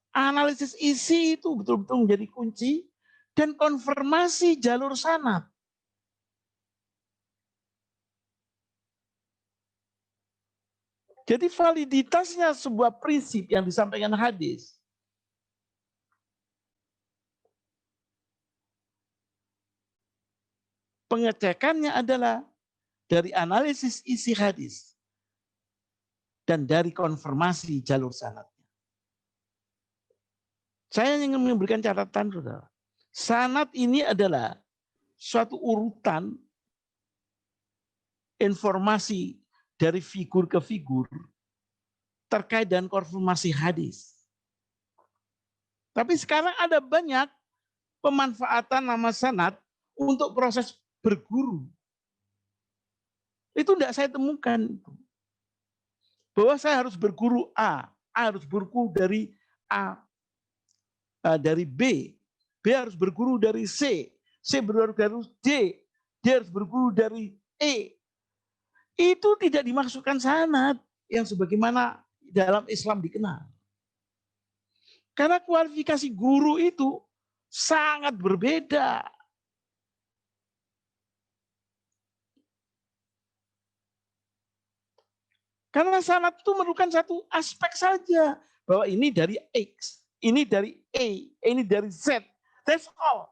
Analisis isi itu betul-betul menjadi kunci dan konfirmasi jalur sanad. Jadi validitasnya sebuah prinsip yang disampaikan hadis pengecekannya adalah dari analisis isi hadis dan dari konfirmasi jalur sanadnya. Saya ingin memberikan catatan, saudara. Sanad ini adalah suatu urutan informasi dari figur ke figur terkait dengan konfirmasi hadis. Tapi sekarang ada banyak pemanfaatan nama sanad untuk proses berguru. Itu tidak saya temukan. Bahwa saya harus berguru A harus berguru dari A, dari B harus berguru dari C berguru dari D harus berguru dari E. Itu tidak dimaksudkan sanad yang sebagaimana dalam Islam dikenal. Karena kualifikasi guru itu sangat berbeda. Karena sanad itu merupakan satu aspek saja. Bahwa ini dari X, ini dari A, ini dari Z. That's all.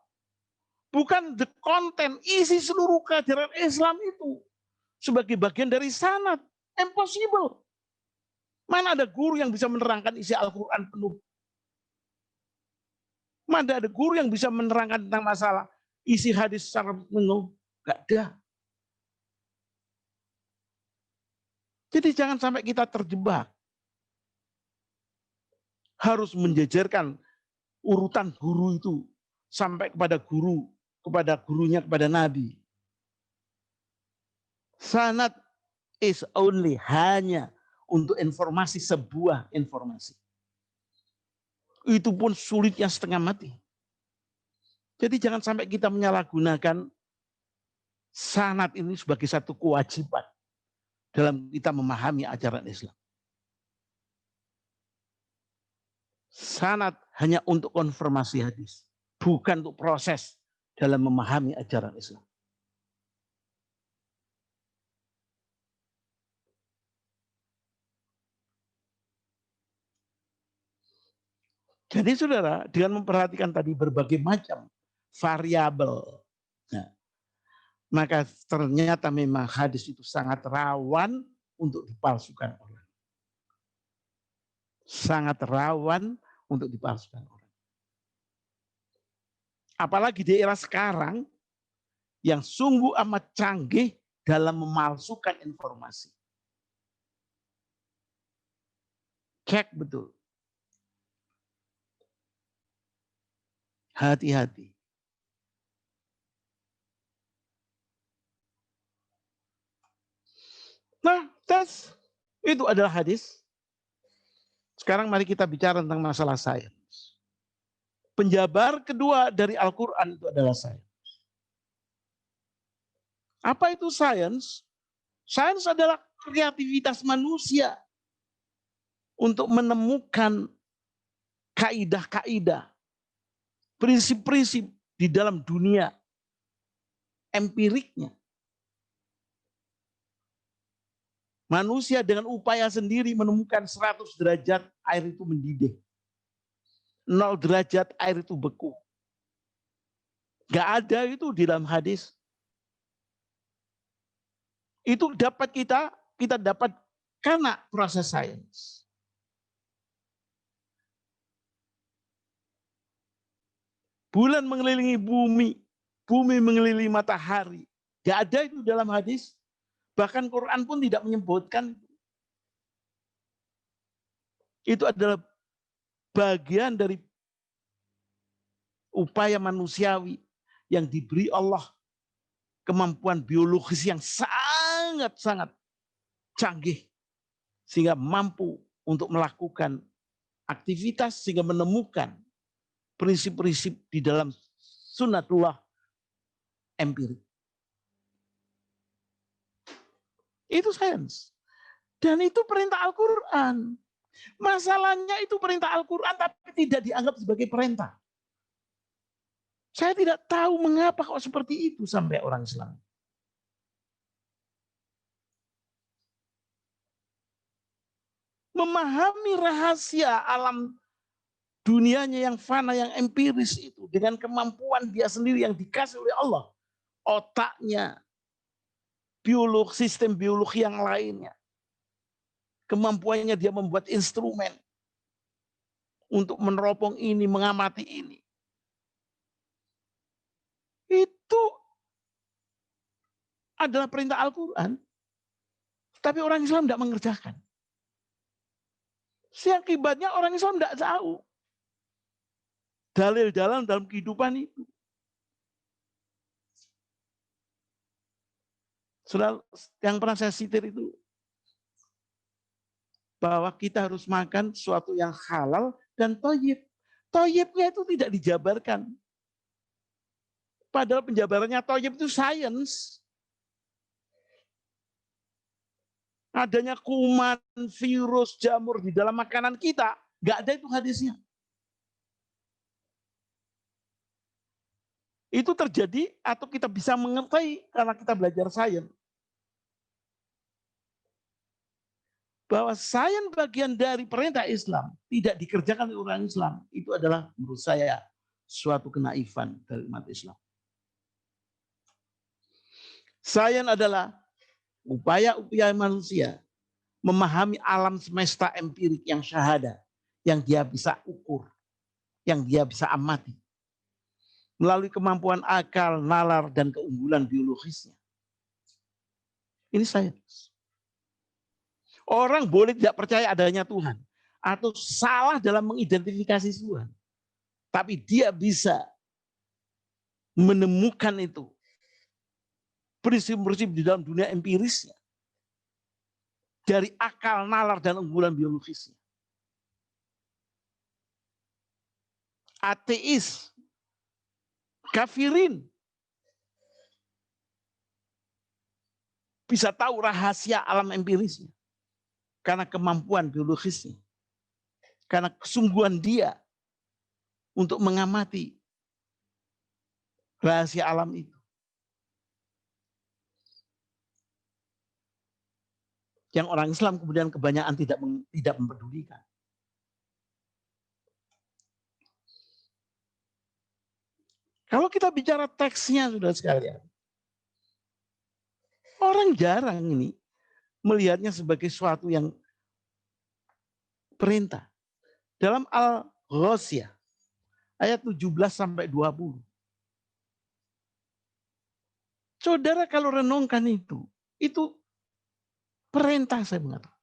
Bukan the content, isi seluruh ajaran Islam itu. Sebagai bagian dari sanad. Impossible. Mana ada guru yang bisa menerangkan isi Al-Quran penuh? Mana ada guru yang bisa menerangkan tentang masalah isi hadis secara penuh? Gak ada. Jadi jangan sampai kita terjebak. Harus menjejerkan urutan guru itu sampai kepada guru, kepada gurunya, kepada Nabi. Sanad is only hanya untuk informasi, sebuah informasi. Itu pun sulitnya setengah mati. Jadi jangan sampai kita menyalahgunakan sanad ini sebagai satu kewajiban dalam kita memahami ajaran Islam. Sanad hanya untuk konfirmasi hadis, bukan untuk proses dalam memahami ajaran Islam. Jadi saudara, dengan memperhatikan tadi berbagai macam variabel, nah, maka ternyata memang hadis itu sangat rawan untuk dipalsukan orang. sangat rawan untuk dipalsukan orang. Apalagi di era sekarang yang sungguh amat canggih dalam memalsukan informasi. Cek betul. Hati-hati. Nah, itu adalah hadis. Sekarang mari kita bicara tentang masalah sains. Penjabar kedua dari Al-Quran itu adalah sains. Apa itu sains? Sains adalah kreativitas manusia untuk menemukan kaidah-kaidah, prinsip-prinsip di dalam dunia empiriknya. Manusia dengan upaya sendiri menemukan 100 derajat air itu mendidih. 0 derajat air itu beku. Gak ada itu di dalam hadis. Itu dapat kita dapat karena proses sains. Bulan mengelilingi bumi, bumi mengelilingi matahari. Gak ada itu dalam hadis. Bahkan Quran pun tidak menyebutkan. Itu adalah bagian dari upaya manusiawi yang diberi Allah kemampuan biologis yang sangat-sangat canggih sehingga mampu untuk melakukan aktivitas sehingga menemukan prinsip-prinsip di dalam sunnatullah empirik. Itu sains. Dan itu perintah Al-Quran. Masalahnya itu perintah Al-Quran tapi tidak dianggap sebagai perintah. Saya tidak tahu mengapa kok seperti itu sampai orang Islam. Memahami rahasia alam dunianya yang fana, yang empiris itu. Dengan kemampuan dia sendiri yang dikasih oleh Allah. Otaknya, sistem biologi yang lainnya. Kemampuannya dia membuat instrumen. Untuk meneropong ini, mengamati ini. Itu adalah perintah Al-Quran. Tapi orang Islam tidak mengerjakan. Akibatnya orang Islam tidak tahu. Dalil-dalil dalam kehidupan itu. Yang pernah saya sitir itu. Bahwa kita harus makan sesuatu yang halal dan thayyib. Thayyibnya itu tidak dijabarkan. Padahal penjabarannya thayyib itu sains. Adanya kuman, virus, jamur di dalam makanan kita. Nggak ada itu hadisnya. Itu terjadi atau kita bisa mengerti karena kita belajar sains. Bahwa sains bagian dari perintah Islam tidak dikerjakan oleh orang Islam. Itu adalah menurut saya suatu kenaifan dari umat Islam. Sains adalah upaya-upaya manusia memahami alam semesta empirik yang syahada, yang dia bisa ukur, yang dia bisa amati. Melalui kemampuan akal, nalar, dan keunggulan biologisnya. Ini sains. Orang boleh tidak percaya adanya Tuhan. Atau salah dalam mengidentifikasi Tuhan. Tapi dia bisa menemukan itu. Prinsip-prinsip di dalam dunia empirisnya. Dari akal, nalar, dan unggulan biologisnya. Ateis, kafirin, bisa tahu rahasia alam empirisnya. Karena kemampuan biologisnya. Karena kesungguhan dia untuk mengamati rahasia alam itu. Yang orang Islam kemudian kebanyakan tidak mempedulikan. Kalau kita bicara teksnya sudah sekalian, orang jarang ini melihatnya sebagai suatu yang perintah. Dalam Al-Ghasyiyah ayat 17 sampai 20. Saudara kalau renungkan itu perintah saya mengatakan.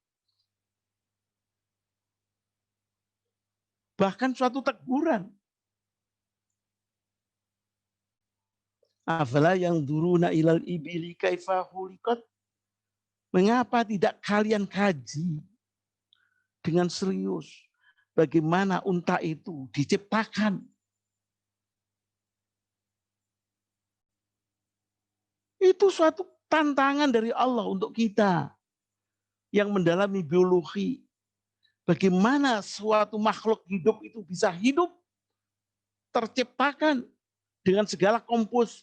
Bahkan suatu teguran. Afala yang duruna ilal ibili kaifa khuliqat. Mengapa tidak kalian kaji dengan serius bagaimana unta itu diciptakan? Itu suatu tantangan dari Allah untuk kita yang mendalami biologi. Bagaimana suatu makhluk hidup itu bisa hidup, terciptakan dengan segala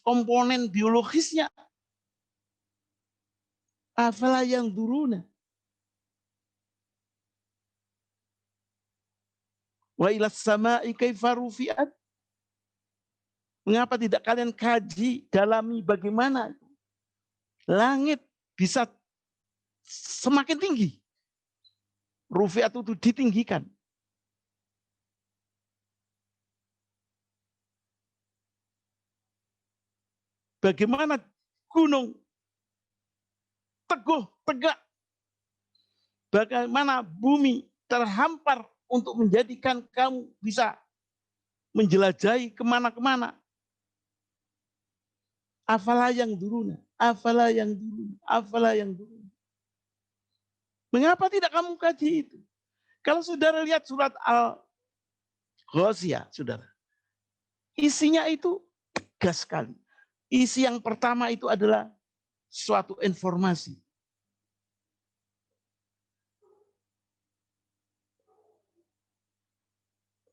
komponen biologisnya. Afala yang duruna. Wa ilas sama'i kaifa rufi'at. Mengapa tidak kalian kaji, dalami bagaimana langit bisa semakin tinggi. Rufi'at itu ditinggikan. Bagaimana gunung teguh, tegak. Bagaimana bumi terhampar untuk menjadikan kamu bisa menjelajahi kemana-kemana. Afala yang duruna, afala yang duruna, afala yang duruna. Mengapa tidak kamu kaji itu? Kalau saudara lihat surat Al-Ghasyiyah, saudara. Isinya itu tegas sekali. Isi yang pertama itu adalah suatu informasi.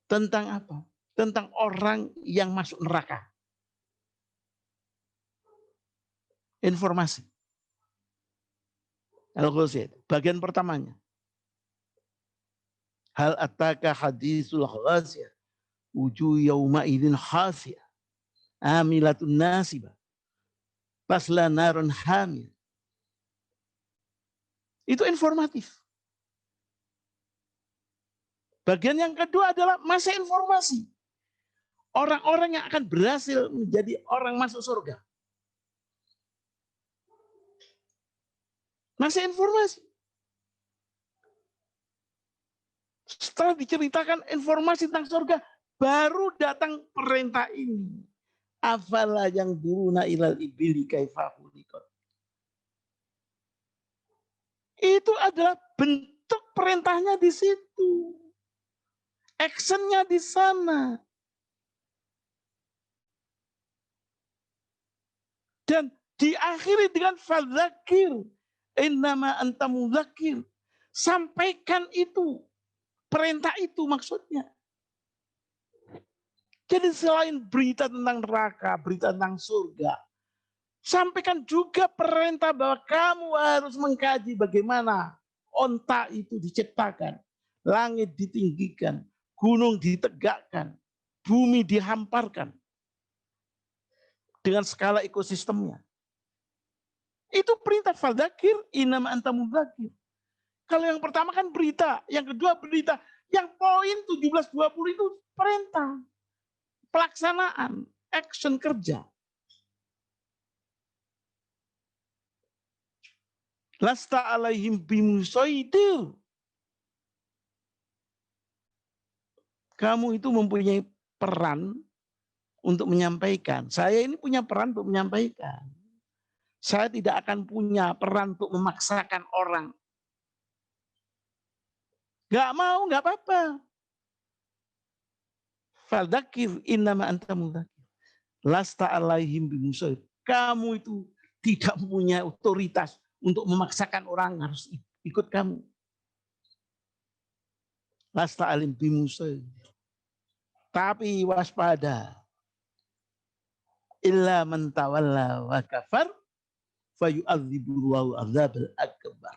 Tentang apa? Tentang orang yang masuk neraka. Informasi. Al-Ghasyiyah, bagian pertamanya. Hal ataka hadisul ghasyiyah. Wujuh yauma idzin khasiyah. Amilatun nasibah. Tasla narun hamil. Itu informatif. Bagian yang kedua adalah masa informasi. Orang-orang yang akan berhasil menjadi orang masuk surga. Masa informasi. Setelah diceritakan informasi tentang surga, baru datang perintah ini. Afala yang duruna ilal ibili kaifa khuliqat. Itu adalah bentuk perintahnya di situ. Actionnya di sana. Dan diakhiri dengan fadzakir. Innama anta mudzakir. Sampaikan itu. Perintah itu maksudnya. Jadi selain berita tentang neraka, berita tentang surga, sampaikan juga perintah bahwa kamu harus mengkaji bagaimana onta itu diciptakan, langit ditinggikan, gunung ditegakkan, bumi dihamparkan dengan skala ekosistemnya. Itu perintah fadzakir innama anta mudzakir. Kalau yang pertama kan berita, yang kedua berita, yang poin 17-20 itu perintah. Pelaksanaan, action kerja. Lasta alaihim bimusaitir. Kamu itu mempunyai peran untuk menyampaikan. Saya ini punya peran untuk menyampaikan. Saya tidak akan punya peran untuk memaksakan orang. Gak mau, gak apa-apa. Fadzakir innama anta mudzakir. Lasta alaihim bimusaitir. Kamu itu tidak punya otoritas untuk memaksakan orang harus ikut kamu. Lasta alim bimusaitir. Tapi waspada. Illa man tawalla wa kafar fayu'adzibullahu adzabal akbar.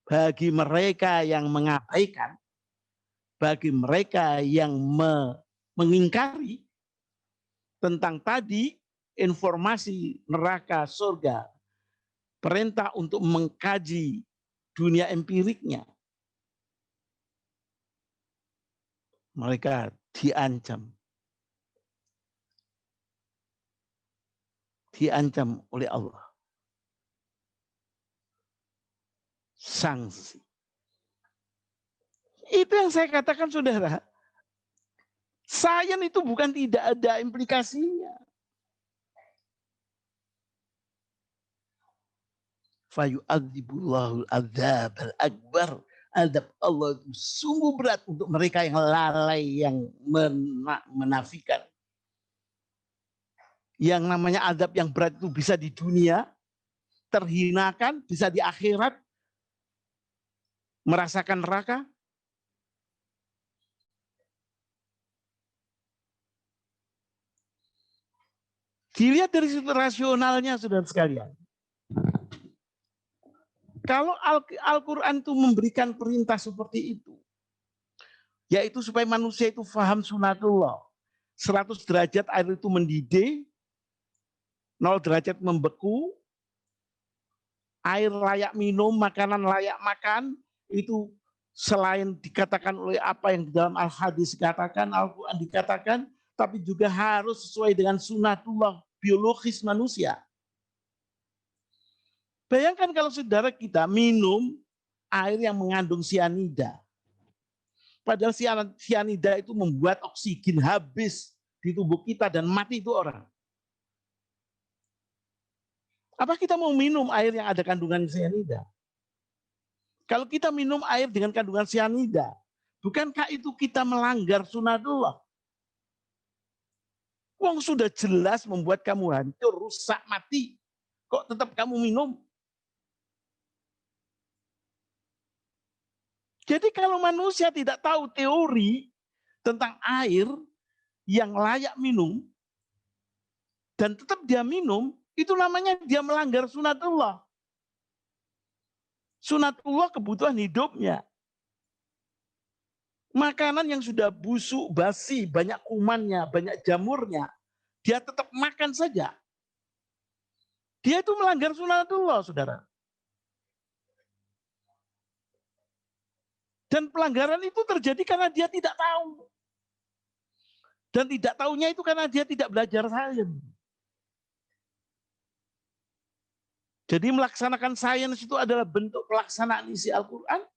Bagi mereka yang mengabaikan, bagi mereka yang mengingkari tentang tadi informasi neraka surga, perintah untuk mengkaji dunia empiriknya, Mereka diancam. Diancam oleh Allah. Sanksi. Itu yang saya katakan, saudara. Sains itu bukan tidak ada implikasinya. Fayu'adzibullahu adzab al-akbar. Adab Allah itu sungguh berat untuk mereka yang lalai, yang menafikan. Yang namanya adab yang berat itu bisa di dunia, terhinakan, bisa di akhirat, merasakan neraka. Dilihat dari sudut rasionalnya, saudara sekalian. Kalau Al-Quran itu memberikan perintah seperti itu, yaitu supaya manusia itu faham sunatullah. 100 derajat air itu mendidih, 0 derajat membeku, air layak minum, makanan layak makan, itu selain dikatakan oleh apa yang di dalam Al-Hadis dikatakan, Al-Quran dikatakan, tapi juga harus sesuai dengan sunatullah biologis manusia. Bayangkan kalau saudara kita minum air yang mengandung sianida. Padahal sianida itu membuat oksigen habis di tubuh kita dan mati itu orang. Apa kita mau minum air yang ada kandungan sianida? Kalau kita minum air dengan kandungan sianida, bukankah itu kita melanggar sunatullah? Wong sudah jelas membuat kamu hancur, rusak, mati. Kok tetap kamu minum? Jadi kalau manusia tidak tahu teori tentang air yang layak minum, dan tetap dia minum, itu namanya dia melanggar sunatullah. Sunatullah kebutuhan hidupnya. Makanan yang sudah busuk, basi, banyak kumannya, banyak jamurnya, dia tetap makan saja. Dia itu melanggar sunatullah, saudara. Dan pelanggaran itu terjadi karena dia tidak tahu. Dan tidak tahunya itu karena dia tidak belajar sains. Jadi melaksanakan sains itu adalah bentuk pelaksanaan isi Al-Quran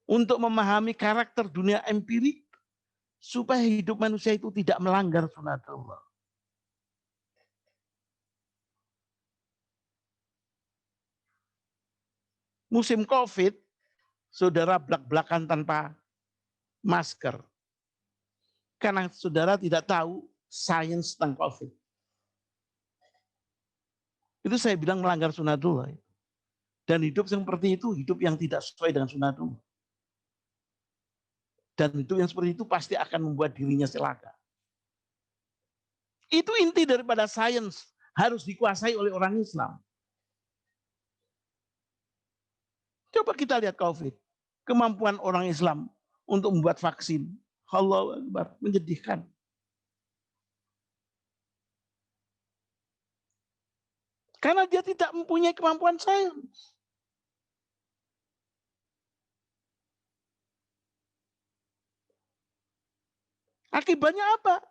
untuk memahami karakter dunia empirik supaya hidup manusia itu tidak melanggar sunatullah. Musim COVID, saudara belak-belakan tanpa masker. Karena saudara tidak tahu sains tentang COVID. Itu saya bilang melanggar sunatullah. Dan hidup seperti itu, hidup yang tidak sesuai dengan sunatullah. Dan hidup yang seperti itu pasti akan membuat dirinya celaka. Itu inti daripada sains, harus dikuasai oleh orang Islam. Coba kita lihat COVID. Kemampuan orang Islam untuk membuat vaksin. Allahu Akbar, menyedihkan. Karena dia tidak mempunyai kemampuan sains. Akibatnya apa?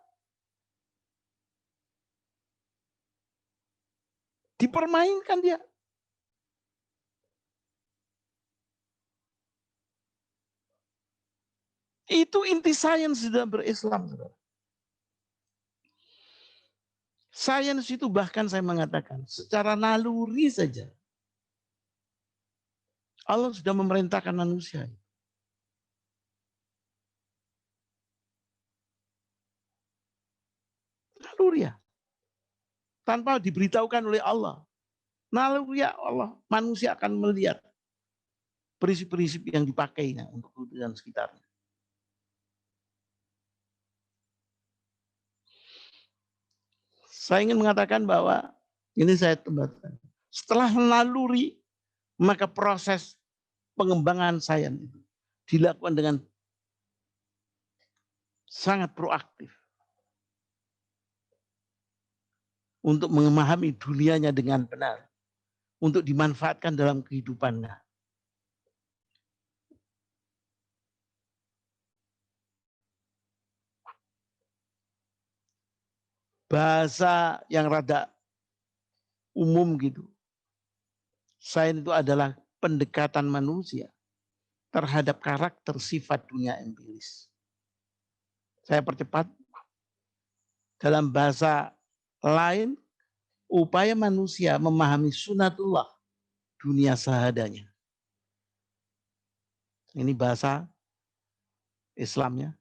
Dipermainkan dia. Itu inti sains dalam berislam. Sains itu bahkan saya mengatakan secara naluri saja Allah sudah memerintahkan manusia. Naluri ya. Tanpa diberitahukan oleh Allah. Naluri ya Allah, manusia akan melihat prinsip-prinsip yang dipakainya untuk kehidupan sekitarnya. Saya ingin mengatakan bahwa ini saya tambahkan. Setelah naluri, maka proses pengembangan sains itu dilakukan dengan sangat proaktif untuk memahami dunianya dengan benar, untuk dimanfaatkan dalam kehidupannya. bahasa yang rada umum gitu. Sains itu adalah pendekatan manusia terhadap karakter sifat dunia empiris. Saya percepat, dalam bahasa lain, upaya manusia memahami sunatullah dunia sahadanya. Ini bahasa Islamnya.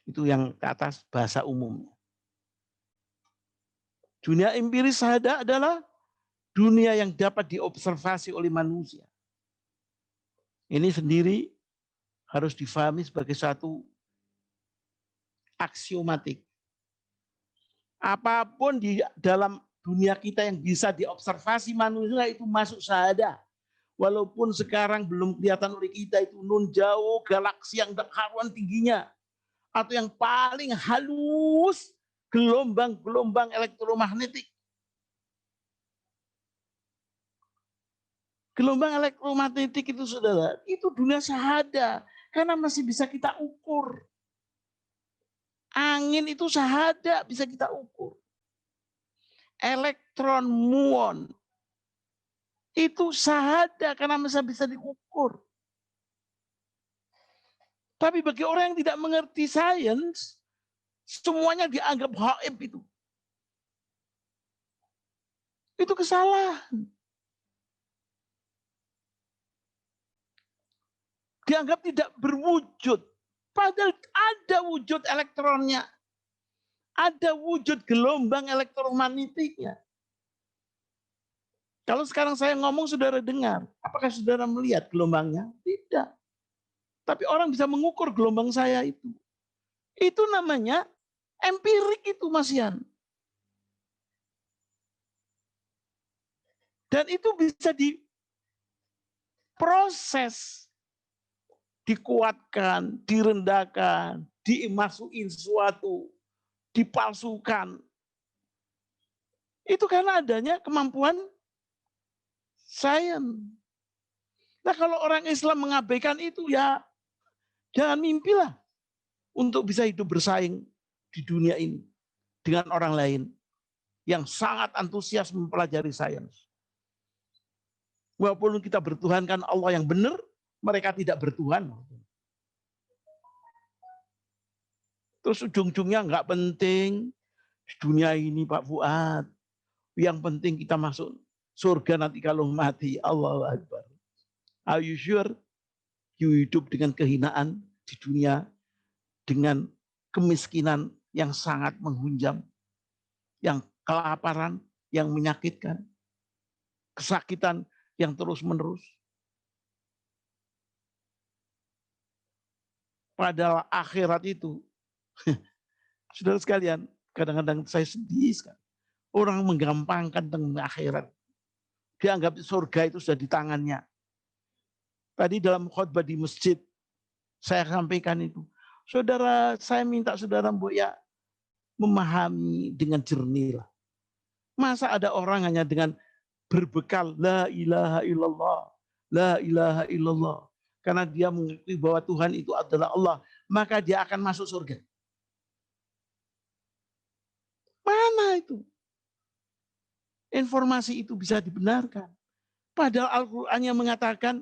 Itu yang ke atas bahasa umumnya. Dunia empiris sahada adalah dunia yang dapat diobservasi oleh manusia. Ini sendiri harus difahami sebagai satu aksiomatik. Apapun di dalam dunia kita yang bisa diobservasi manusia itu masuk sahada. Walaupun sekarang belum kelihatan oleh kita itu nun jauh, galaksi yang karuan tingginya. Atau yang paling halus, gelombang-gelombang elektromagnetik. Gelombang elektromagnetik itu saudara, itu dunia sahada. Karena masih bisa kita ukur. Angin itu sahada, bisa kita ukur. Elektron, muon, itu sahada karena masih bisa diukur. Tapi bagi orang yang tidak mengerti sains, semuanya dianggap gaib itu. Itu kesalahan. Dianggap tidak berwujud. Padahal ada wujud elektronnya. Ada wujud gelombang elektromagnetiknya. Kalau sekarang saya ngomong saudara dengar, apakah saudara melihat gelombangnya? Tidak. Tapi orang bisa mengukur gelombang saya itu. Itu namanya empirik itu Mas Yan. Dan itu bisa diproses, dikuatkan, direndahkan, dimasukin sesuatu, dipalsukan. Itu karena adanya kemampuan sains. Nah kalau orang Islam mengabaikan itu ya jangan mimpilah untuk bisa hidup bersaing di dunia ini dengan orang lain yang sangat antusias mempelajari sains. Walaupun kita bertuhankan Allah yang benar, mereka tidak bertuhan. Terus ujung-ujungnya nggak penting di dunia ini Pak Fuad. Yang penting kita masuk surga nanti kalau mati. Allahu Akbar. Are you sure? You hidup dengan kehinaan di dunia, dengan kemiskinan yang sangat menghunjam, yang kelaparan, yang menyakitkan, kesakitan yang terus-menerus. Padahal akhirat itu, saudara sekalian, kadang-kadang saya sedih sekali. Orang menggampangkan tentang akhirat. Dianggap surga itu sudah di tangannya. Tadi dalam khutbah di masjid, saya sampaikan itu. Saudara, saya minta saudara Mbok ya memahami dengan jernih lah. Masa ada orang hanya dengan berbekal la ilaha illallah, la ilaha illallah. Karena dia mengakui bahwa Tuhan itu adalah Allah, maka dia akan masuk surga. Mana itu? Informasi itu bisa dibenarkan. Padahal Al-Quran yang mengatakan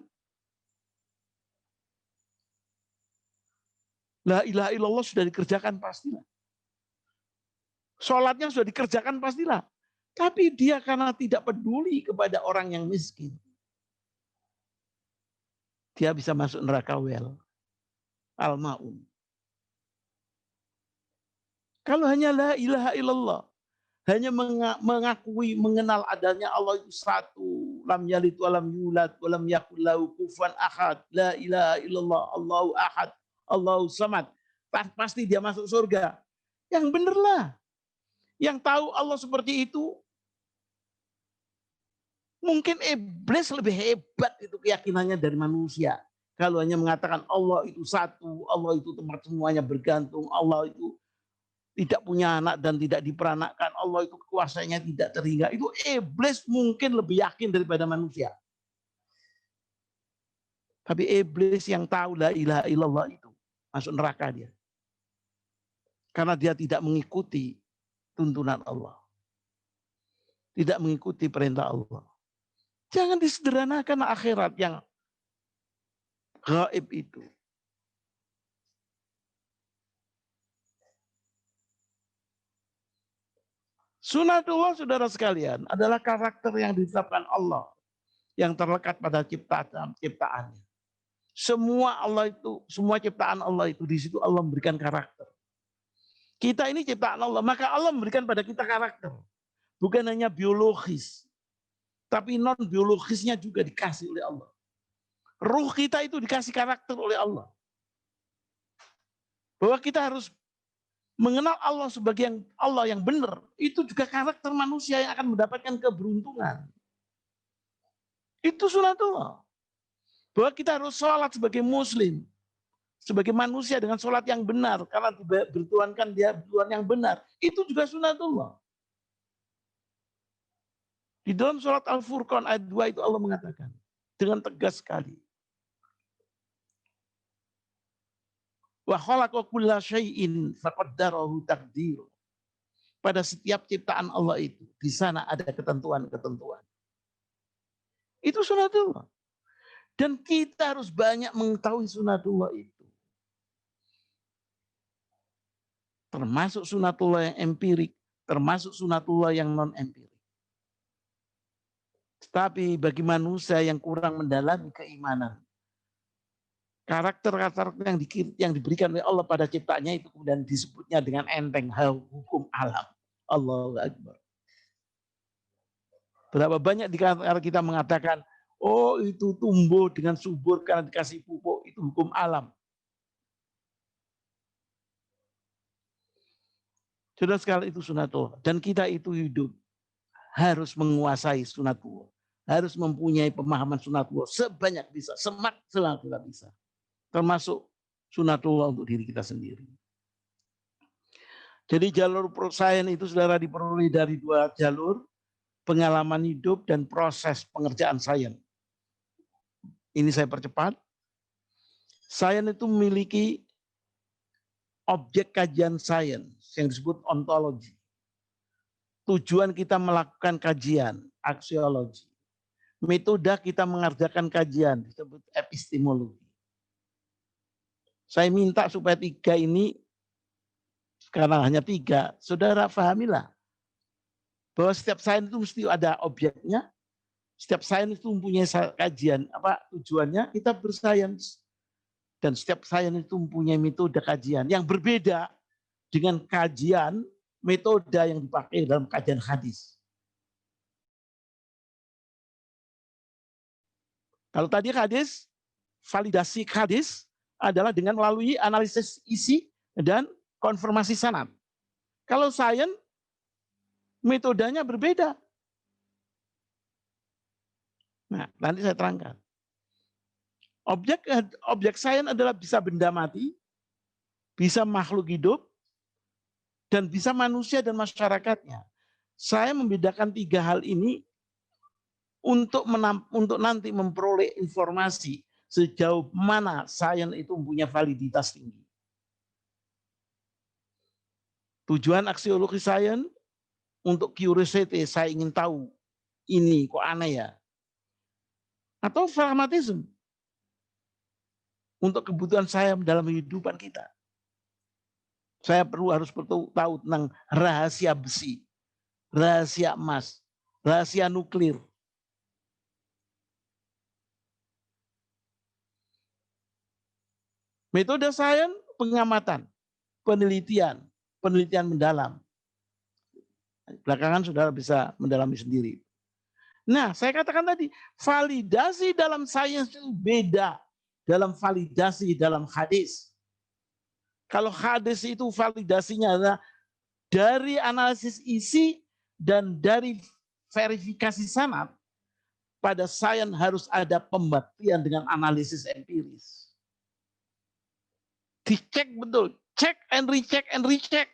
la ilaha illallah sudah dikerjakan pastilah. Sholatnya sudah dikerjakan pastilah. Tapi dia karena tidak peduli kepada orang yang miskin. Dia bisa masuk neraka wel. Al-Ma'un. Kalau hanya la ilaha illallah. Hanya mengakui, mengenal adanya Allah itu satu. Lam yalid wa lam yulad wa lam yakul lahu kufuwan ahad. La ilaha illallah. Allahu ahad. Allahu samad. Pasti dia masuk surga. Yang benerlah. Yang tahu Allah seperti itu. Mungkin iblis lebih hebat itu keyakinannya dari manusia. Kalau hanya mengatakan Allah itu satu. Allah itu tempat semuanya bergantung. Allah itu tidak punya anak dan tidak diperanakkan, Allah itu kekuasaannya tidak terhingga. Itu iblis mungkin lebih yakin daripada manusia. Tapi iblis yang tahu la ilaha illallah itu masuk neraka dia. Karena dia tidak mengikuti tuntunan Allah. Tidak mengikuti perintah Allah. Jangan disederhanakan akhirat yang gaib itu. Sunatullah, saudara sekalian, adalah karakter yang ditetapkan Allah yang terlekat pada ciptaannya. Semua ciptaan Allah itu di situ Allah memberikan karakter. Kita ini ciptaan Allah, maka Allah memberikan pada kita karakter. Bukan hanya biologis, tapi non biologisnya juga dikasih oleh Allah. Ruh kita itu dikasih karakter oleh Allah. Bahwa kita harus mengenal Allah sebagai Allah yang benar, itu juga karakter manusia yang akan mendapatkan keberuntungan. Itu sunatullah. Bahwa kita harus sholat sebagai muslim, sebagai manusia dengan sholat yang benar, karena bertuankan dia Tuhan yang benar. Itu juga sunatullah. Di dalam surat Al-Furqan ayat 2 itu Allah mengatakan dengan tegas sekali. Wa khalaqa kulla syai'in faqaddarahu taqdir. Pada setiap ciptaan Allah itu, di sana ada ketentuan-ketentuan. Itu sunatullah. Dan kita harus banyak mengetahui sunatullah itu. Termasuk sunatullah yang empirik, termasuk sunatullah yang non-empirik. Tetapi bagi manusia yang kurang mendalami keimanan, karakter-karakter yang diberikan oleh Allah pada ciptanya itu kemudian disebutnya dengan enteng hukum alam. Allahu Akbar. Berapa banyak di antara kita mengatakan, oh itu tumbuh dengan subur karena dikasih pupuk, itu hukum alam. Sudah sekali itu sunatullah. Dan kita itu hidup harus menguasai sunatullah. Harus mempunyai pemahaman sunatullah sebanyak bisa, semaksimal kita bisa. Termasuk sunatullah untuk diri kita sendiri. Jadi jalur sains itu saudara diperoleh dari 2 jalur, pengalaman hidup dan proses pengerjaan sains. Ini saya percepat. Sains itu memiliki objek kajian sains yang disebut ontologi. Tujuan kita melakukan kajian, aksiologi. Metode kita mengerjakan kajian disebut epistemologi. Saya minta supaya 3 ini, karena hanya 3, saudara pahamilah bahwa setiap sains itu mesti ada objeknya, setiap sains itu mempunyai kajian, tujuannya kita bersains, dan setiap sains itu mempunyai metode kajian yang berbeda dengan kajian metode yang dipakai dalam kajian hadis. Kalau tadi hadis, validasi hadis adalah dengan melalui analisis isi dan konfirmasi sanad. Kalau sains, metodenya berbeda. Nah, nanti saya terangkan. Objek sains adalah bisa benda mati, bisa makhluk hidup, dan bisa manusia dan masyarakatnya. Saya membedakan 3 hal ini untuk nanti memperoleh informasi sejauh mana sains itu mempunyai validitas tinggi. Tujuan aksiologi sains untuk curiosity, saya ingin tahu ini kok aneh ya. Atau pragmatisme untuk kebutuhan saya dalam kehidupan kita. Saya harus tahu tentang rahasia besi, rahasia emas, rahasia nuklir. Metode sains pengamatan, penelitian mendalam. Belakangan saudara bisa mendalami sendiri. Nah, saya katakan tadi, validasi dalam sains itu beda dalam validasi dalam hadis. Kalau hadis itu validasinya adalah dari analisis isi dan dari verifikasi sanad, pada sains harus ada pembuktian dengan analisis empiris. Dicek betul, check and recheck.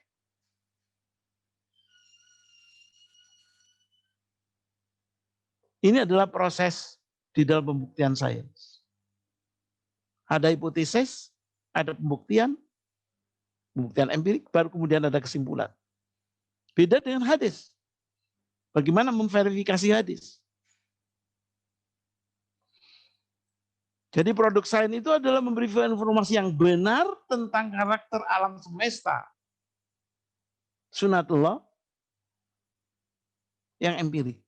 Ini adalah proses di dalam pembuktian sains. Ada hipotesis, ada pembuktian empirik, baru kemudian ada kesimpulan. Beda dengan hadis. Bagaimana memverifikasi hadis? Jadi produk sains itu adalah memberi informasi yang benar tentang karakter alam semesta. Sunatullah yang empirik.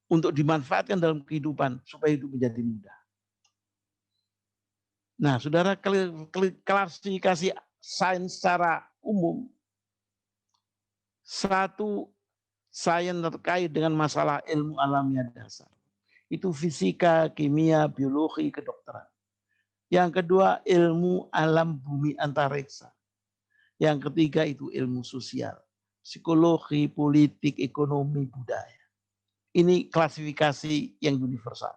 Untuk dimanfaatkan dalam kehidupan supaya hidup menjadi mudah. Nah, saudara, klasifikasi sains secara umum. Satu, sains terkait dengan masalah ilmu alamiah dasar. Itu fisika, kimia, biologi, kedokteran. Yang kedua, ilmu alam bumi antariksa. Yang ketiga itu ilmu sosial, psikologi, politik, ekonomi, budaya. Ini klasifikasi yang universal.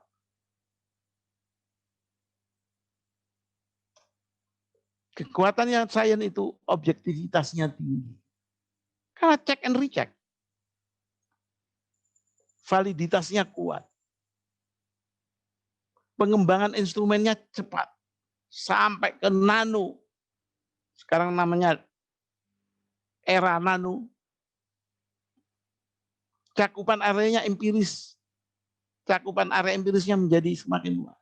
Kekuatan yang sains itu objektivitasnya tinggi. Karena check and recheck. Validitasnya kuat. Pengembangan instrumennya cepat. Sampai ke nano. Sekarang namanya era nano. Cakupan areanya empiris. Cakupan area empirisnya menjadi semakin luas.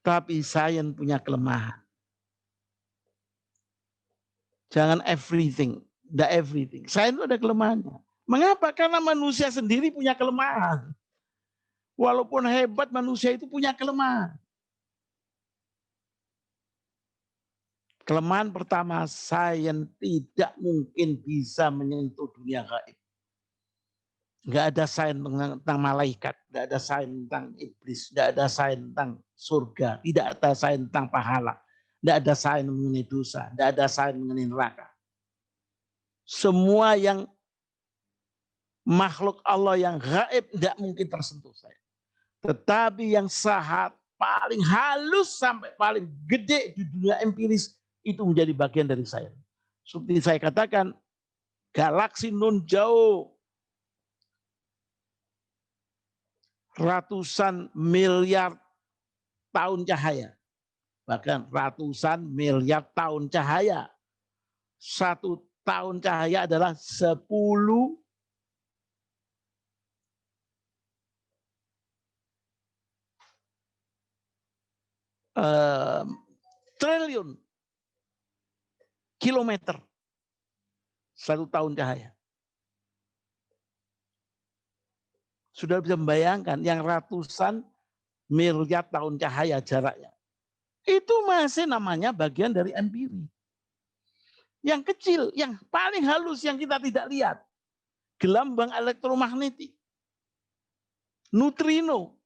Tapi sains punya kelemahan. Jangan everything, tidak everything. Sains itu ada kelemahannya. Mengapa? Karena manusia sendiri punya kelemahan. Walaupun hebat, manusia itu punya kelemahan. Kelemahan pertama, sains tidak mungkin bisa menyentuh dunia gaib. Enggak ada sains tentang malaikat, enggak ada sains tentang iblis, enggak ada sains tentang surga, tidak ada sains tentang pahala, enggak ada sains mengenai dosa, enggak ada sains mengenai neraka. Semua yang makhluk Allah yang gaib enggak mungkin tersentuh sains. Tetapi yang sahat paling halus sampai paling gede di dunia empiris itu menjadi bagian dari sains. Seperti saya katakan, galaksi nun jauh, ratusan miliar tahun cahaya. Bahkan ratusan miliar tahun cahaya. 1 tahun cahaya adalah 10 triliun kilometer. 1 tahun cahaya. Sudah bisa membayangkan yang ratusan miliar tahun cahaya jaraknya. Itu masih namanya bagian dari empiri. Yang kecil, yang paling halus yang kita tidak lihat. Gelombang elektromagnetik. Neutrino.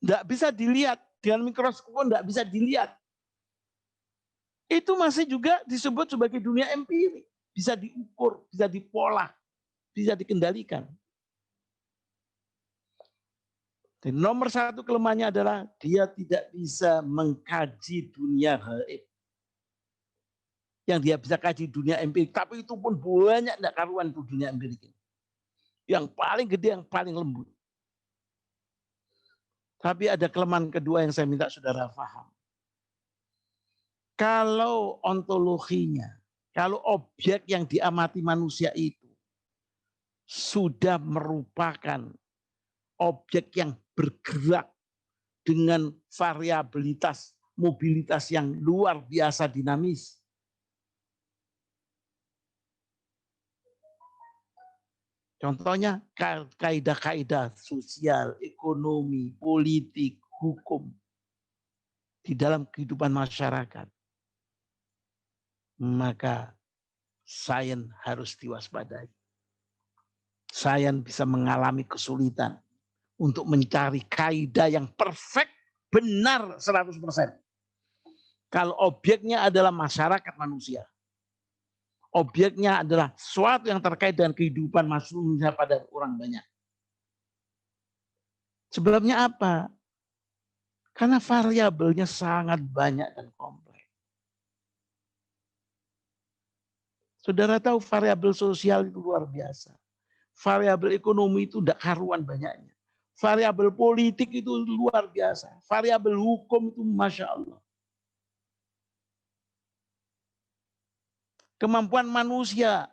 Tidak bisa dilihat. Dengan mikroskop pun tidak bisa dilihat. Itu masih juga disebut sebagai dunia empiri. Bisa diukur, bisa dipola, bisa dikendalikan. Dan nomor 1 kelemahannya adalah dia tidak bisa mengkaji dunia gaib. Yang dia bisa kaji dunia empirik, tapi itu pun banyak tidak karuan itu dunia empirik. Yang paling gede, yang paling lembut. Tapi ada kelemahan kedua yang saya minta saudara paham. Kalau ontologinya, kalau objek yang diamati manusia itu sudah merupakan objek yang bergerak dengan variabilitas, mobilitas yang luar biasa dinamis. Contohnya kaidah-kaidah sosial, ekonomi, politik, hukum di dalam kehidupan masyarakat. Maka sains harus diwaspadai. Sains bisa mengalami kesulitan untuk mencari kaidah yang perfect, benar 100%. Kalau objeknya adalah masyarakat manusia. Objeknya adalah sesuatu yang terkait dengan kehidupan manusia pada orang banyak. Sebabnya apa? Karena variabelnya sangat banyak dan kompleks. Saudara tahu variabel sosial itu luar biasa. Variabel ekonomi itu tidak karuan banyaknya. Variabel politik itu luar biasa. Variabel hukum itu Masya Allah. Kemampuan manusia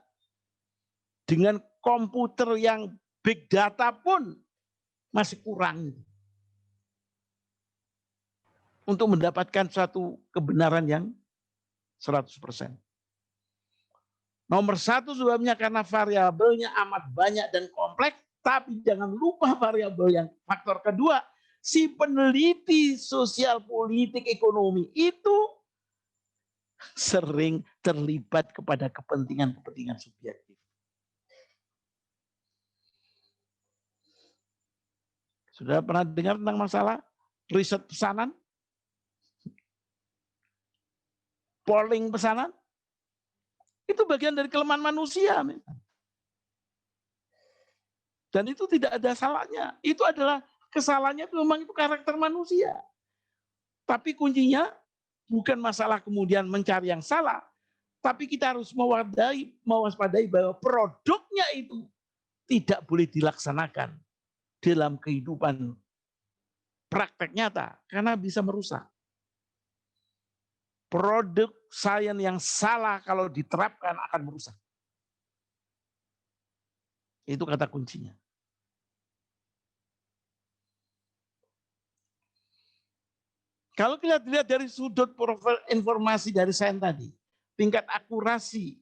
dengan komputer yang big data pun masih kurang untuk mendapatkan suatu kebenaran yang 100%. Nomor satu sebabnya karena variabelnya amat banyak dan kompleks, tapi jangan lupa variabel yang faktor kedua, si peneliti sosial politik ekonomi itu sering terlibat kepada kepentingan-kepentingan subjektif. Sudah pernah dengar tentang masalah riset pesanan? Polling pesanan? Itu bagian dari kelemahan manusia. Dan itu tidak ada salahnya. Itu adalah kesalahannya itu memang itu karakter manusia. Tapi kuncinya bukan masalah kemudian mencari yang salah, tapi kita harus mewaspadai bahwa produknya itu tidak boleh dilaksanakan dalam kehidupan praktek nyata karena bisa merusak. Produk sains yang salah kalau diterapkan akan merusak. Itu kata kuncinya. Kalau kita lihat dari sudut profil informasi dari sains tadi, tingkat akurasi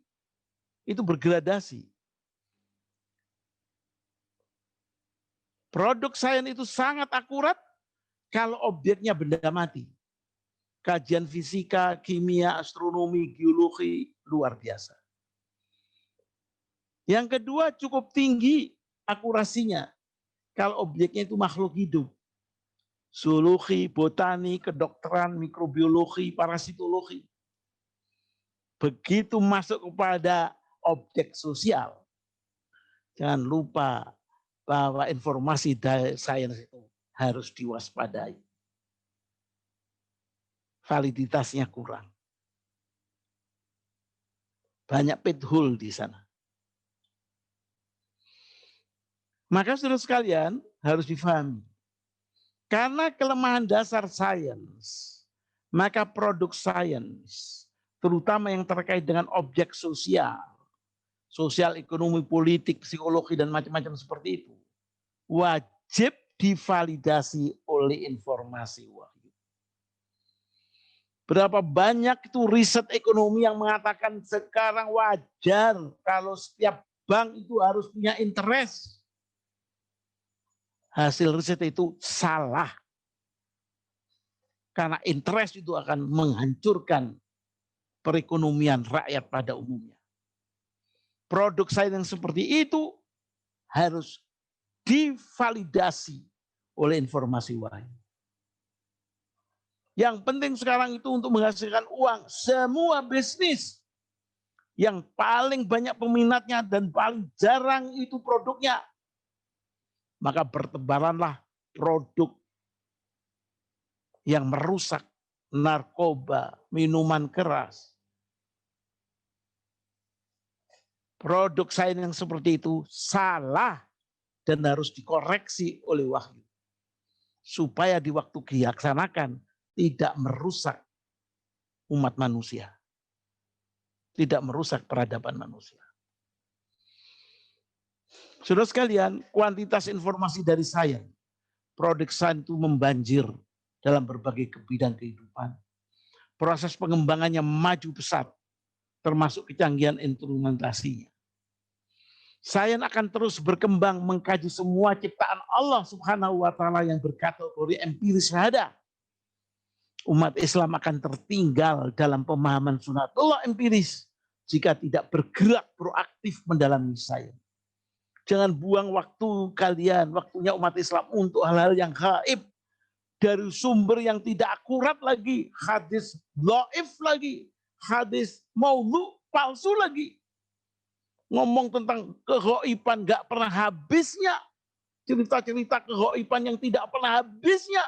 itu bergradasi. Produk sains itu sangat akurat kalau objeknya benda mati. Kajian fisika, kimia, astronomi, geologi, luar biasa. Yang kedua cukup tinggi akurasinya kalau objeknya itu makhluk hidup. Zoologi, botani, kedokteran, mikrobiologi, parasitologi. Begitu masuk kepada objek sosial, jangan lupa bahwa informasi dari sains itu harus diwaspadai. Validitasnya kurang. Banyak pithole di sana. Maka saudara sekalian harus difahami. Karena kelemahan dasar sains, maka produk sains, terutama yang terkait dengan objek sosial, sosial, ekonomi, politik, psikologi, dan macam-macam seperti itu, wajib divalidasi oleh informasi wahyu. Berapa banyak itu riset ekonomi yang mengatakan sekarang wajar kalau setiap bank itu harus punya interest. Hasil riset itu salah. Karena interest itu akan menghancurkan perekonomian rakyat pada umumnya. Produk sains yang seperti itu harus divalidasi oleh informasi wahyu. Yang penting sekarang itu untuk menghasilkan uang, semua bisnis yang paling banyak peminatnya dan paling jarang itu produknya, maka bertebaranlah produk yang merusak, narkoba, minuman keras. Produk sains yang seperti itu salah dan harus dikoreksi oleh wahyu. Supaya di waktu dilaksanakan tidak merusak umat manusia. Tidak merusak peradaban manusia. Saudara sekalian, kuantitas informasi dari sains, produk sains itu membanjir dalam berbagai bidang kehidupan. Proses pengembangannya maju pesat, termasuk kecanggihan instrumentasinya. Sains akan terus berkembang mengkaji semua ciptaan Allah Subhanahu wa Ta'ala yang berkategori empiris syahada. Umat Islam akan tertinggal dalam pemahaman sunatullah empiris jika tidak bergerak proaktif mendalami sains. Jangan buang waktu kalian, waktunya umat Islam untuk hal-hal yang gaib. Dari sumber yang tidak akurat lagi. Hadis dhaif lagi. Hadis maudhu, palsu lagi. Ngomong tentang kegaiban gak pernah habisnya. Cerita-cerita kegaiban yang tidak pernah habisnya.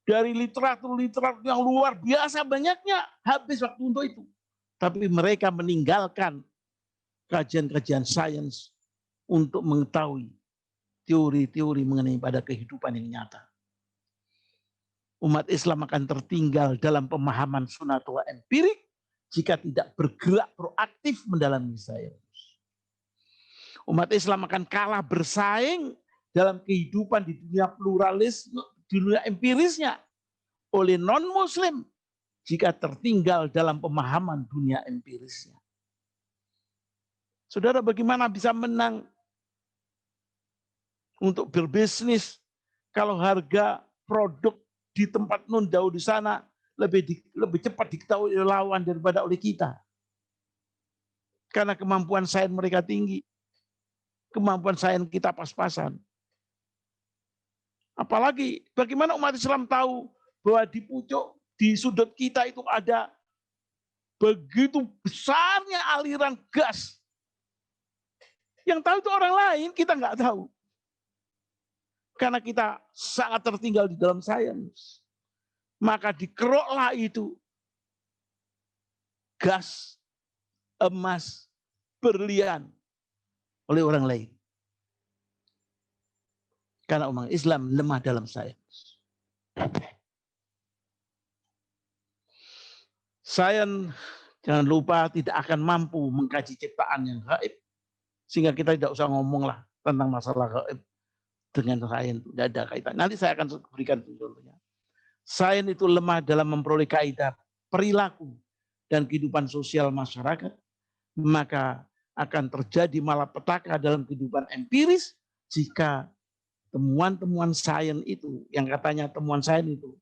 Dari literatur-literatur yang luar biasa banyaknya. Habis waktu untuk itu. Tapi mereka meninggalkan kajian-kajian sains untuk mengetahui teori-teori mengenai pada kehidupan yang nyata. Umat Islam akan tertinggal dalam pemahaman sunatullah empirik jika tidak bergerak proaktif mendalami sains. Umat Islam akan kalah bersaing dalam kehidupan di dunia pluralis, dunia empirisnya oleh non-muslim jika tertinggal dalam pemahaman dunia empirisnya. Saudara, bagaimana bisa menang untuk berbisnis kalau harga produk di tempat non-jauh di sana lebih cepat diketahui oleh lawan daripada oleh kita. Karena kemampuan sains mereka tinggi. Kemampuan sains kita pas-pasan. Apalagi bagaimana umat Islam tahu bahwa di pucuk, di sudut kita itu ada begitu besarnya aliran gas. Yang tahu itu orang lain, kita nggak tahu. Karena kita sangat tertinggal di dalam sains. Maka dikeroklah itu gas, emas, berlian oleh orang lain. Karena umat Islam lemah dalam sains. Sains, jangan lupa, tidak akan mampu mengkaji ciptaan yang gaib. Sehingga kita tidak usah ngomonglah tentang masalah gaib dengan sains. Tidak ada kaitan. Nanti saya akan berikan contohnya. Sains itu lemah dalam memperoleh kaidah perilaku dan kehidupan sosial masyarakat, maka akan terjadi malapetaka dalam kehidupan empiris jika temuan-temuan sains itu, yang katanya temuan sains itu,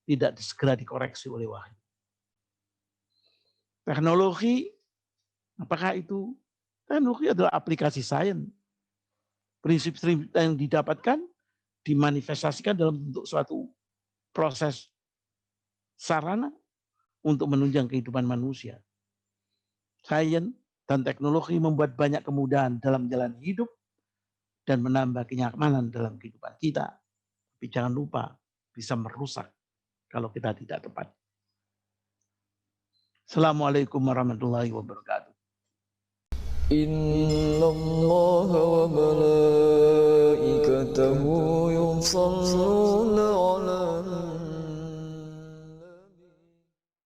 tidak segera dikoreksi oleh wahyu. Teknologi, apakah itu? Teknologi adalah aplikasi sains. Prinsip-prinsip yang didapatkan, dimanifestasikan dalam bentuk suatu proses sarana untuk menunjang kehidupan manusia. Sains dan teknologi membuat banyak kemudahan dalam jalan hidup dan menambah kenyamanan dalam kehidupan kita. Tapi jangan lupa bisa merusak kalau kita tidak tepat. Assalamualaikum warahmatullahi wabarakatuh. Inna Allah wa malaikatahu yusalluna